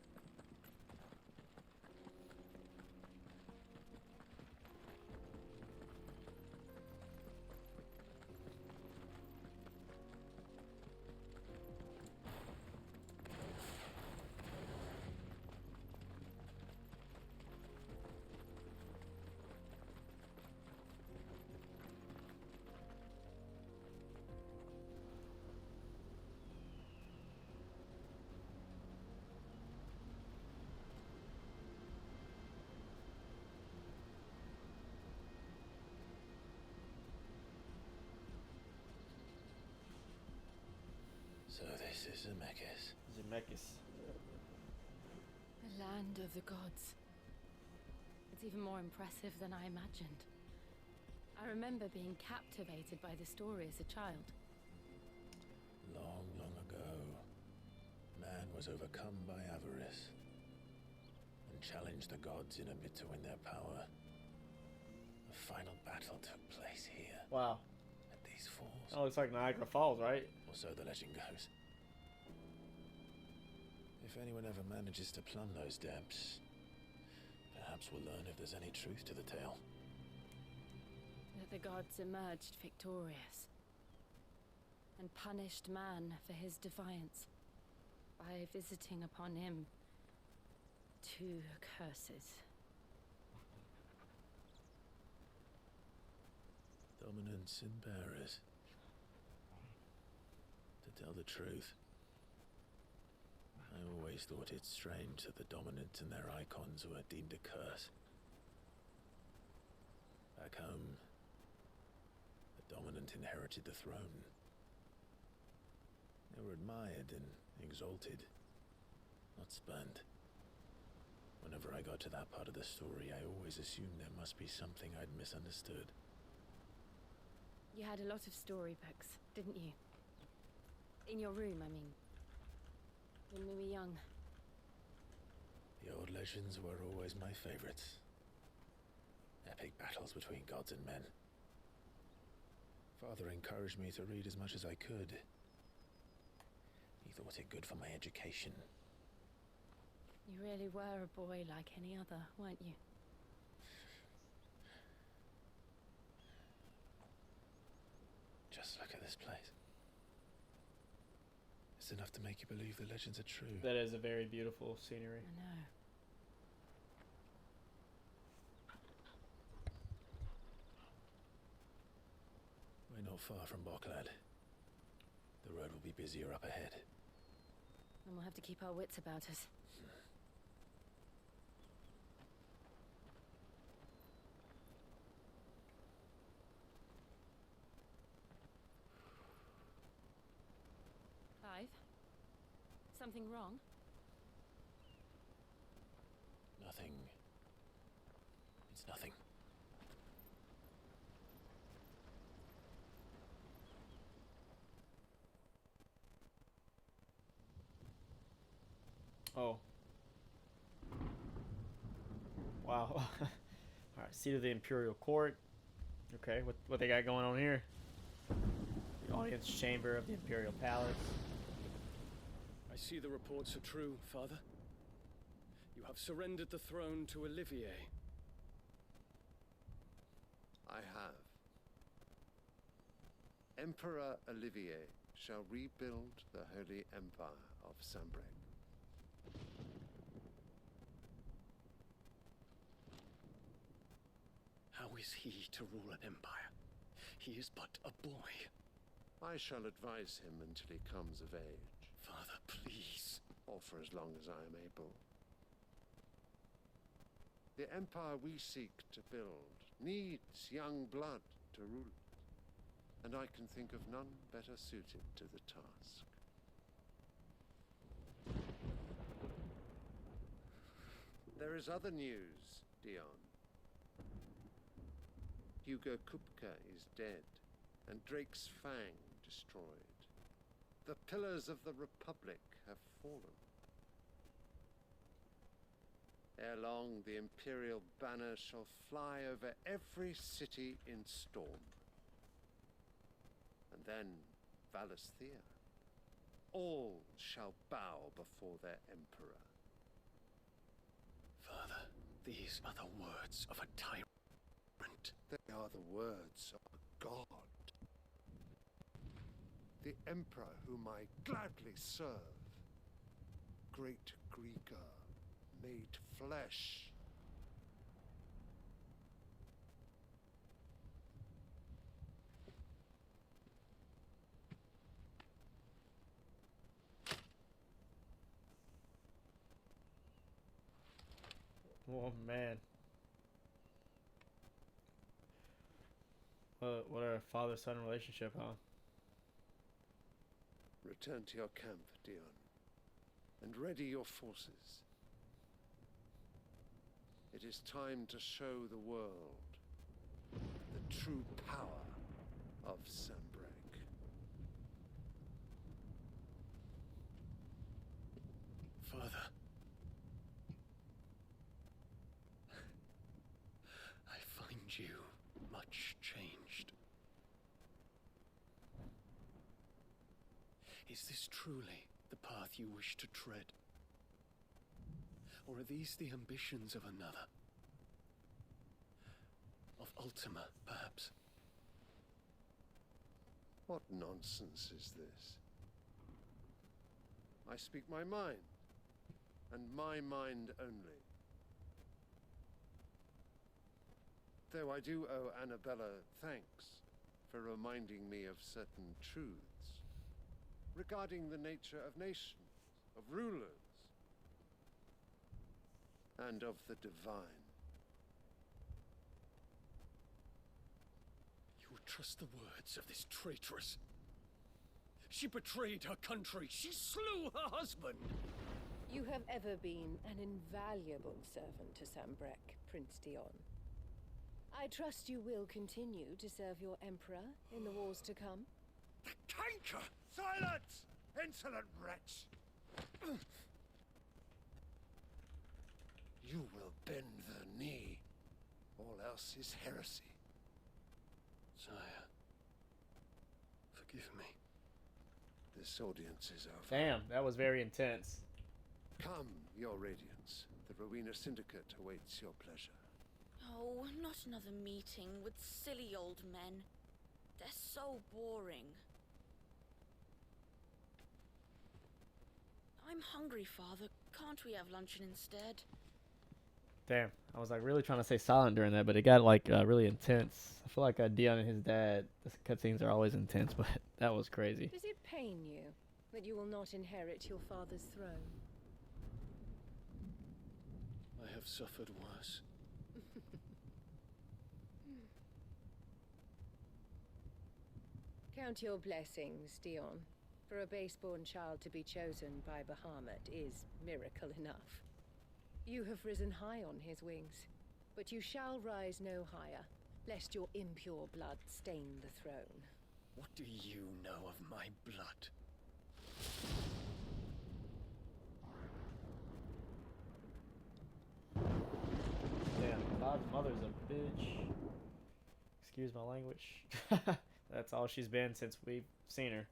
So this is Zemeckis. Zemeckis. The land of the gods. It's even more impressive than I imagined. I remember being captivated by the story as a child. Long, long ago, man was overcome by avarice and challenged the gods in a bid to win their power. The final battle took place here. Wow. At these falls. Oh, looks like Niagara Falls, right? Or so the legend goes. If anyone ever manages to plumb those depths, perhaps we'll learn if there's any truth to the tale. That the gods emerged victorious and punished man for his defiance by visiting upon him 2 curses. Dominants and bearers. To tell the truth, I always thought it strange that the dominant and their icons were deemed a curse. Back home, the dominant inherited the throne. They were admired and exalted, not spurned. Whenever I got to that part of the story, I always assumed there must be something I'd misunderstood. You had a lot of storybooks, didn't you? In your room, I mean. When we were young. The old legends were always my favorites. Epic battles between gods and men. Father encouraged me to read as much as I could. He thought it good for my education. You really were a boy like any other, weren't you? Just look at this place. It's enough to make you believe the legends are true. That is a very beautiful scenery. I know. We're not far from Boklad. The road will be busier up ahead. And we'll have to keep our wits about us. Clive? Something wrong? Nothing. It's nothing. Oh. Wow. Alright, seat of the Imperial Court. Okay, what they got going on here? The audience chamber of the Imperial Palace. I see the reports are true, Father. You have surrendered the throne to Olivier. I have. Emperor Olivier shall rebuild the Holy Empire of Sanbreque. How is he to rule an empire? He is but a boy. I shall advise him until he comes of age. Father, please. Or for as long as I am able. The empire we seek to build needs young blood to rule it, and I can think of none better suited to the task. There is other news, Dion. Hugo Kupka is dead, and Drake's Fang destroyed. The pillars of the Republic have fallen. Ere long, the Imperial banner shall fly over every city in Storm. And then, Valisthea. All shall bow before their Emperor. Father, these are the words of a tyrant. They are the words of a god. The Emperor whom I gladly serve. Great Greeker, made flesh. Oh man. What a father-son relationship, huh? Return to your camp, Dion, and ready your forces. It is time to show the world the true power of Sanbreque. Father. I find you much changed. Is this truly the path you wish to tread? Or are these the ambitions of another? Of Ultima, perhaps? What nonsense is this? I speak my mind, and my mind only. Though I do owe Annabella thanks for reminding me of certain truths regarding the nature of nations, of rulers, and of the divine. You would trust the words of this traitress? She betrayed her country. She slew her husband. You have ever been an invaluable servant to Sambrek, Prince Dion. I trust you will continue to serve your Emperor in the wars to come. The canker! Silence! Insolent wretch! You will bend the knee. All else is heresy. Sire, forgive me. This audience is over. Damn, that was very intense. Come, your radiance. The Rowena Syndicate awaits your pleasure. Oh, not another meeting with silly old men. They're so boring. I'm hungry, Father. Can't we have luncheon instead? Damn, I was like really trying to stay silent during that, but it got like really intense. I feel like Dion and his dad, the cutscenes are always intense, but that was crazy. Does it pain you that you will not inherit your father's throne? I have suffered worse. Count your blessings, Dion. For a base-born child to be chosen by Bahamut is miracle enough. You have risen high on his wings, but you shall rise no higher, lest your impure blood stain the throne. What do you know of my blood? Damn, Cloud's mother's a bitch. Excuse my language. That's all she's been since we've seen her.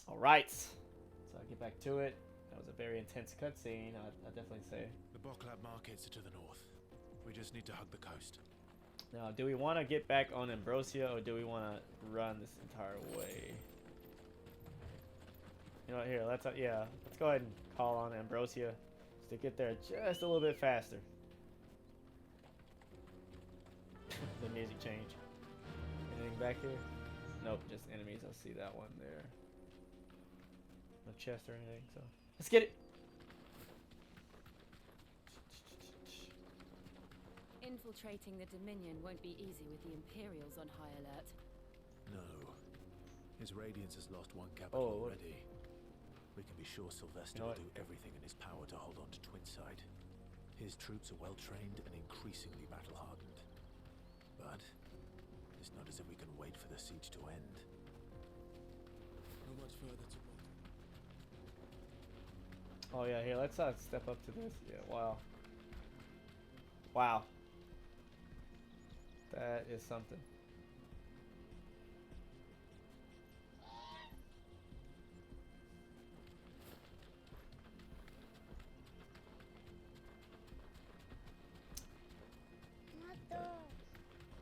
Alright, so I get back to it. That was a very intense cutscene, I'd definitely say. The Boklab markets are to the north. We just need to hug the coast. Now, do we want to get back on Ambrosia, or do we want to run this entire way? You know what, here, let's go ahead and call on Ambrosia to get there just a little bit faster. The music change. Anything back here? Nope, just enemies. I see that one there. No chest or anything, so let's get it. Infiltrating the Dominion won't be easy with the Imperials on high alert. No. His Radiance has lost one capital already. We can be sure Sylvester will do everything in his power to hold on to Twinside. His troops are well trained and increasingly battle-hardened. But it's not as if we can wait for the siege to end. How much further to go? Oh yeah, here, let's step up to this. Yeah, wow. Wow. That is something.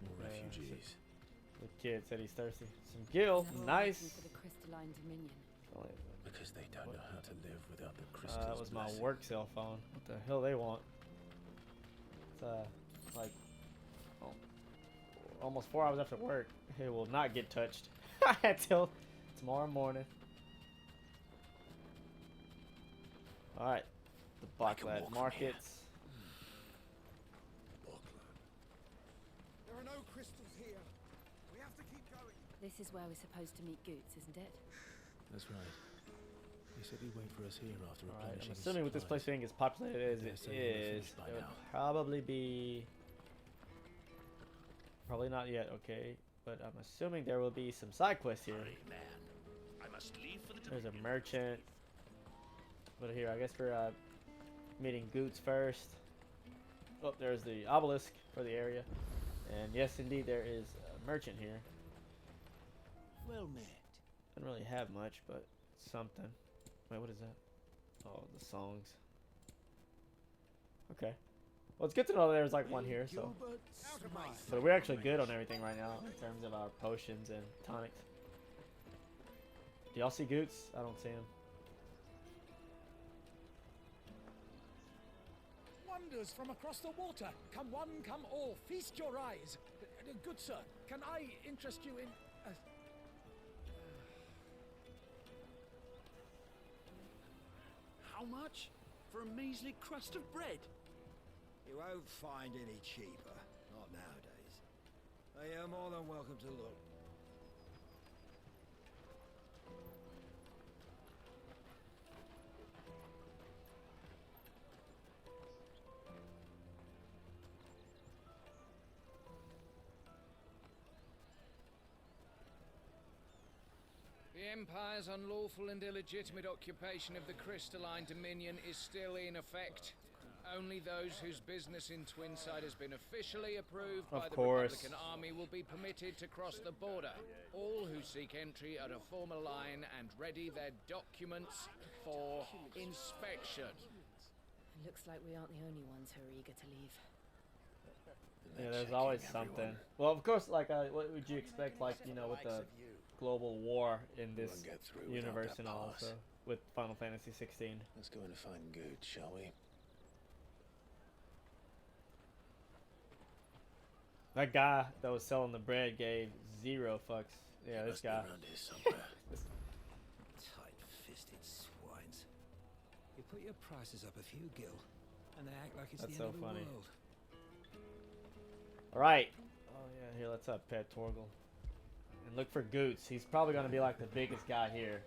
More refugees. The kid said he's thirsty. Some gil, nice. For the crystalline Dominion. Because they don't know how to live without the crystals. That was my work cell phone. What the hell they want? It's like almost 4 hours after work. It will not get touched until tomorrow morning. All right, the Boklab markets. There are no crystals here. We have to keep going. This is where we're supposed to meet Goots, isn't it? That's right. He said he'd wait for us here after replenishing. I'm assuming with this place being as populated as it is, it would probably be... Probably not yet, okay. But I'm assuming there will be some side quests here. I must leave for the There's a merchant. But here, I guess we're meeting Goots first. Oh, there's the obelisk for the area. And yes, indeed, there is a merchant here. Well met. Doesn't really have much, but something. Wait, what is that? Oh, the songs. Okay. Well, it's good to know there's like one here, so. But we're actually good on everything right now in terms of our potions and tonics. Do y'all see Goots? I don't see him. Wonders from across the water. Come one, come all. Feast your eyes. Good sir, can I interest you in... How much? For a measly crust of bread? You won't find any cheaper. Not nowadays. You're more than welcome to look. The Empire's unlawful and illegitimate occupation of the Crystalline Dominion is still in effect. Only those whose business in Twinside has been officially approved by the Republican Army will be permitted to cross the border. All who seek entry are to form a line and ready their documents for inspection. Looks like we aren't the only ones who are eager to leave. Yeah, there's always something. Well, of course, like, what would you expect, like, you know, with the global war in this universe and all, so, with Final Fantasy 16. Let's go and find Good, shall we? That guy that was selling the bread gave 0 fucks. Yeah, this guy. Around here somewhere. Tight-fisted swines. You put your prices up a few gil, and they act like it's That's the end so of the funny. world. Alright. Oh yeah, here, let's up Pet Torgal. And look for Goots. He's probably gonna be like the biggest guy here.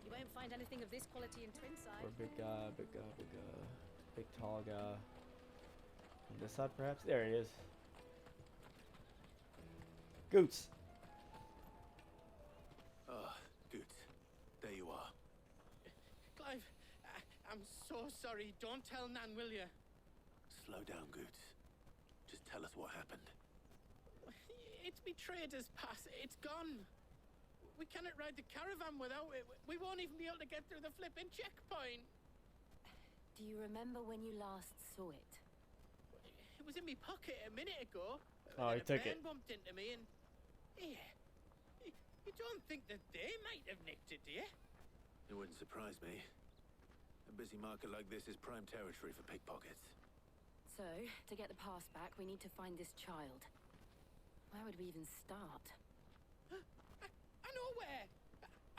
You won't find anything of this quality in Twinside. Or big guy, big guy, big guy. Big tall guy. On this side perhaps? There he is. Goots. Ah, Good. There you are. Clive, I'm so sorry. Don't tell Nan, will you? Slow down, Goots. Just tell us what happened. It's me trader's pass. It's gone. We cannot ride the caravan without it. We won't even be able to get through the flipping checkpoint. Do you remember when you last saw it? It was in my pocket a minute ago. Oh, he took it. Bumped into me and... Yeah. You don't think that they might have nicked it, do you? It wouldn't surprise me. A busy market like this is prime territory for pickpockets. So, to get the pass back, we need to find this child. Where would we even start? I know where!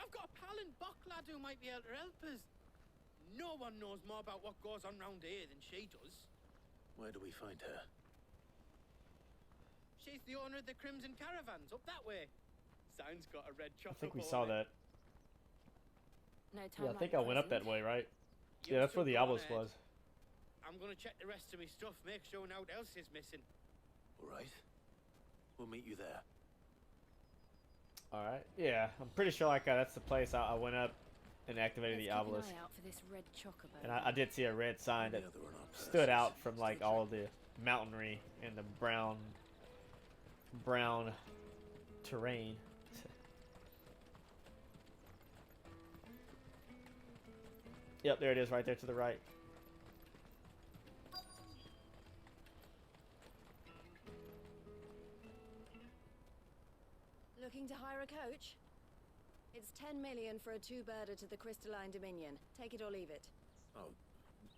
I've got a pal in Bocklad who might be able to help us. No one knows more about what goes on round here than she does. Where do we find her? She's the owner of the Crimson Caravans, up that way. Sign's got a red I chocolate. think we saw that. No time Yeah, I think like I went up present. that way, right? You Yeah, that's where the two go on obelisk ahead. was. I'm gonna check the rest of my stuff, make sure nothing else is missing. All right. We'll meet you there. Alright, yeah, I'm pretty sure like that's the place I went up and activated the Let's keep obelisk. an eye out for this red chocobo. And I did see a red sign that The other on our stood purses. out from like all of the mountainry and the brown terrain. Yep, there it is right there to the right. Looking to hire a coach? It's 10 million for a two-birder to the Crystalline Dominion. Take it or leave it. Oh,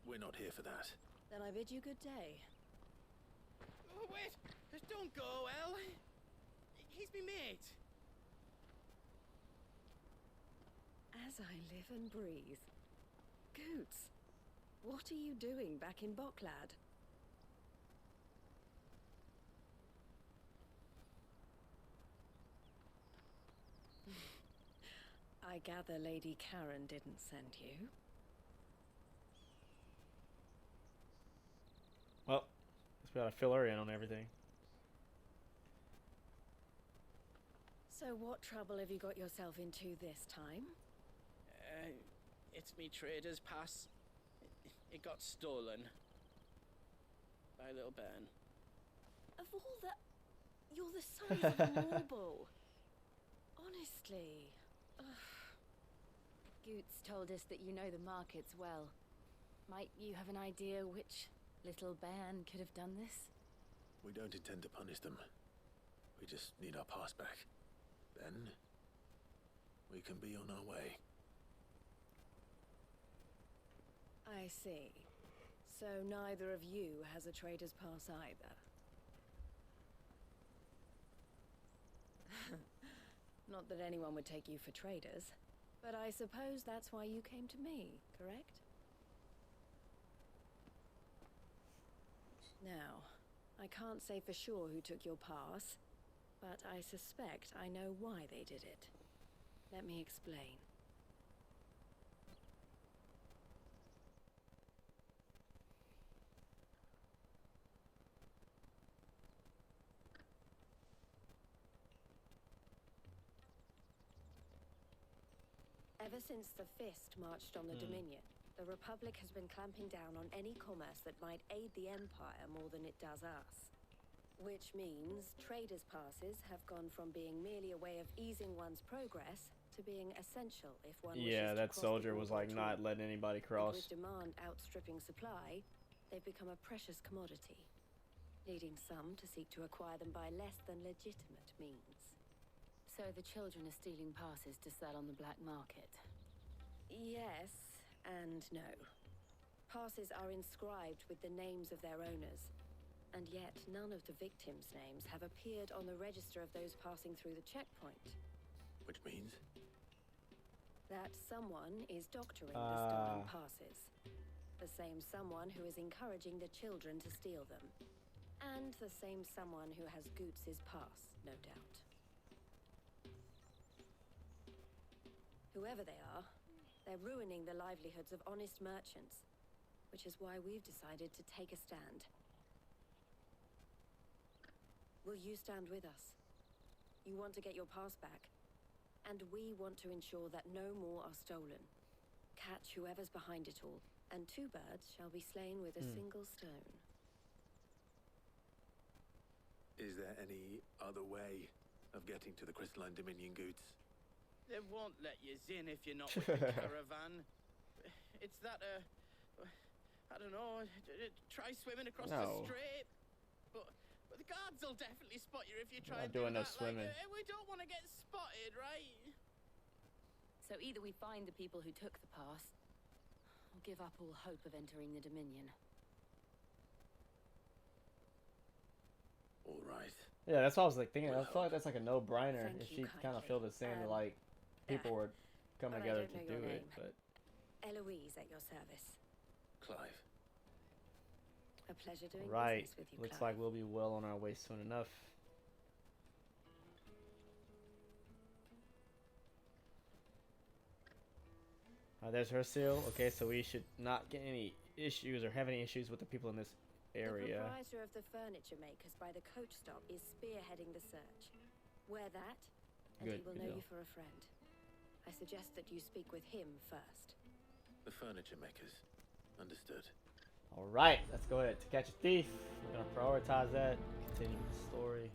we're not here for that. Then I bid you good day. Oh, wait! Don't go, El! He's me mate. As I live and breathe. Goots, what are you doing back in Bocklad? I gather Lady Karen didn't send you. Well, guess we gotta fill her in on everything. So what trouble have you got yourself into this time? It's me trader's pass. It got stolen. By little Ben. Of all the... You're the size of a marble. Honestly. Ugh. Goots told us that you know the markets well. Might you have an idea which little bairn could have done this? We don't intend to punish them. We just need our pass back. Then, we can be on our way. I see. So neither of you has a trader's pass either. Not that anyone would take you for traders, but I suppose that's why you came to me, correct? Now, I can't say for sure who took your pass, but I suspect I know why they did it. Let me explain. Ever since the Fist marched on the Dominion, the Republic has been clamping down on any commerce that might aid the Empire more than it does us. Which means traders' passes have gone from being merely a way of easing one's progress to being essential if one wishes to that cross soldier the was border like at all. not letting anybody And cross. with demand outstripping supply, they've become a precious commodity, leading some to seek to acquire them by less than legitimate means. So the children are stealing passes to sell on the black market? Yes and no. Passes are inscribed with the names of their owners, and yet none of the victims' names have appeared on the register of those passing through the checkpoint. Which means? That someone is doctoring the stolen passes. The same someone who is encouraging the children to steal them. And the same someone who has Goots's pass, no doubt. Whoever they are, they're ruining the livelihoods of honest merchants, which is why we've decided to take a stand. Will you stand with us? You want to get your pass back, and we want to ensure that no more are stolen. Catch whoever's behind it all, and 2 birds shall be slain with a single stone. Is there any other way of getting to the Crystalline Dominion, Goots? They won't let you in if you're not with the caravan. It's that, I don't know, try swimming across the strait. But the guards will definitely spot you if you try Not and do doing no that. swimming. Like, we don't want to get spotted, right? So either we find the people who took the pass, or give up all hope of entering the Dominion. All right. Yeah, that's what I was like thinking. I feel like that's like a no-brainer if she kind of filled us in. Like people were coming together to do it, but Eloise at your service. Clive. A pleasure doing right. business with you, Looks Clive. like we'll be well on our way soon enough. There's her seal. Okay, so we should not get any issues or have any issues with the people in this area. The proprietor of the furniture makers by the coach stop is spearheading the search. Wear that, and he will know you for a friend. I suggest that you speak with him first. The furniture makers. Understood. All right, let's go ahead to catch a thief. We're gonna prioritize that. Continue the story.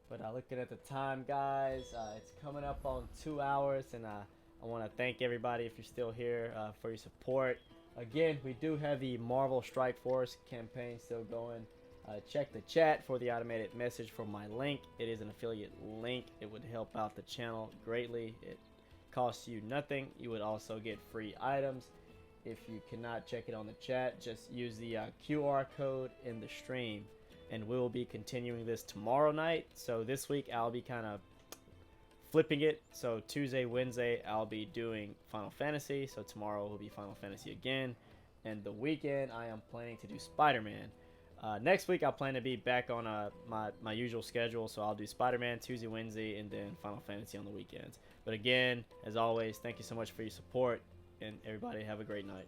But looking at the time, guys, it's coming up on 2 hours, and I want to thank everybody if you're still here for your support. Again, we do have the Marvel Strike Force campaign still going. Check the chat for the automated message for my link. It is an affiliate link. It would help out the channel greatly. It costs you nothing. You would also get free items. If you cannot check it on the chat, just use the QR code in the stream. And we will be continuing this tomorrow night. So this week I'll be kind of flipping it. So Tuesday, Wednesday, I'll be doing Final Fantasy. So tomorrow will be Final Fantasy again. And the weekend, I am planning to do Spider-Man. Next week, I plan to be back on my usual schedule. So I'll do Spider-Man Tuesday, Wednesday, and then Final Fantasy on the weekends. But again, as always, thank you so much for your support. And everybody have a great night.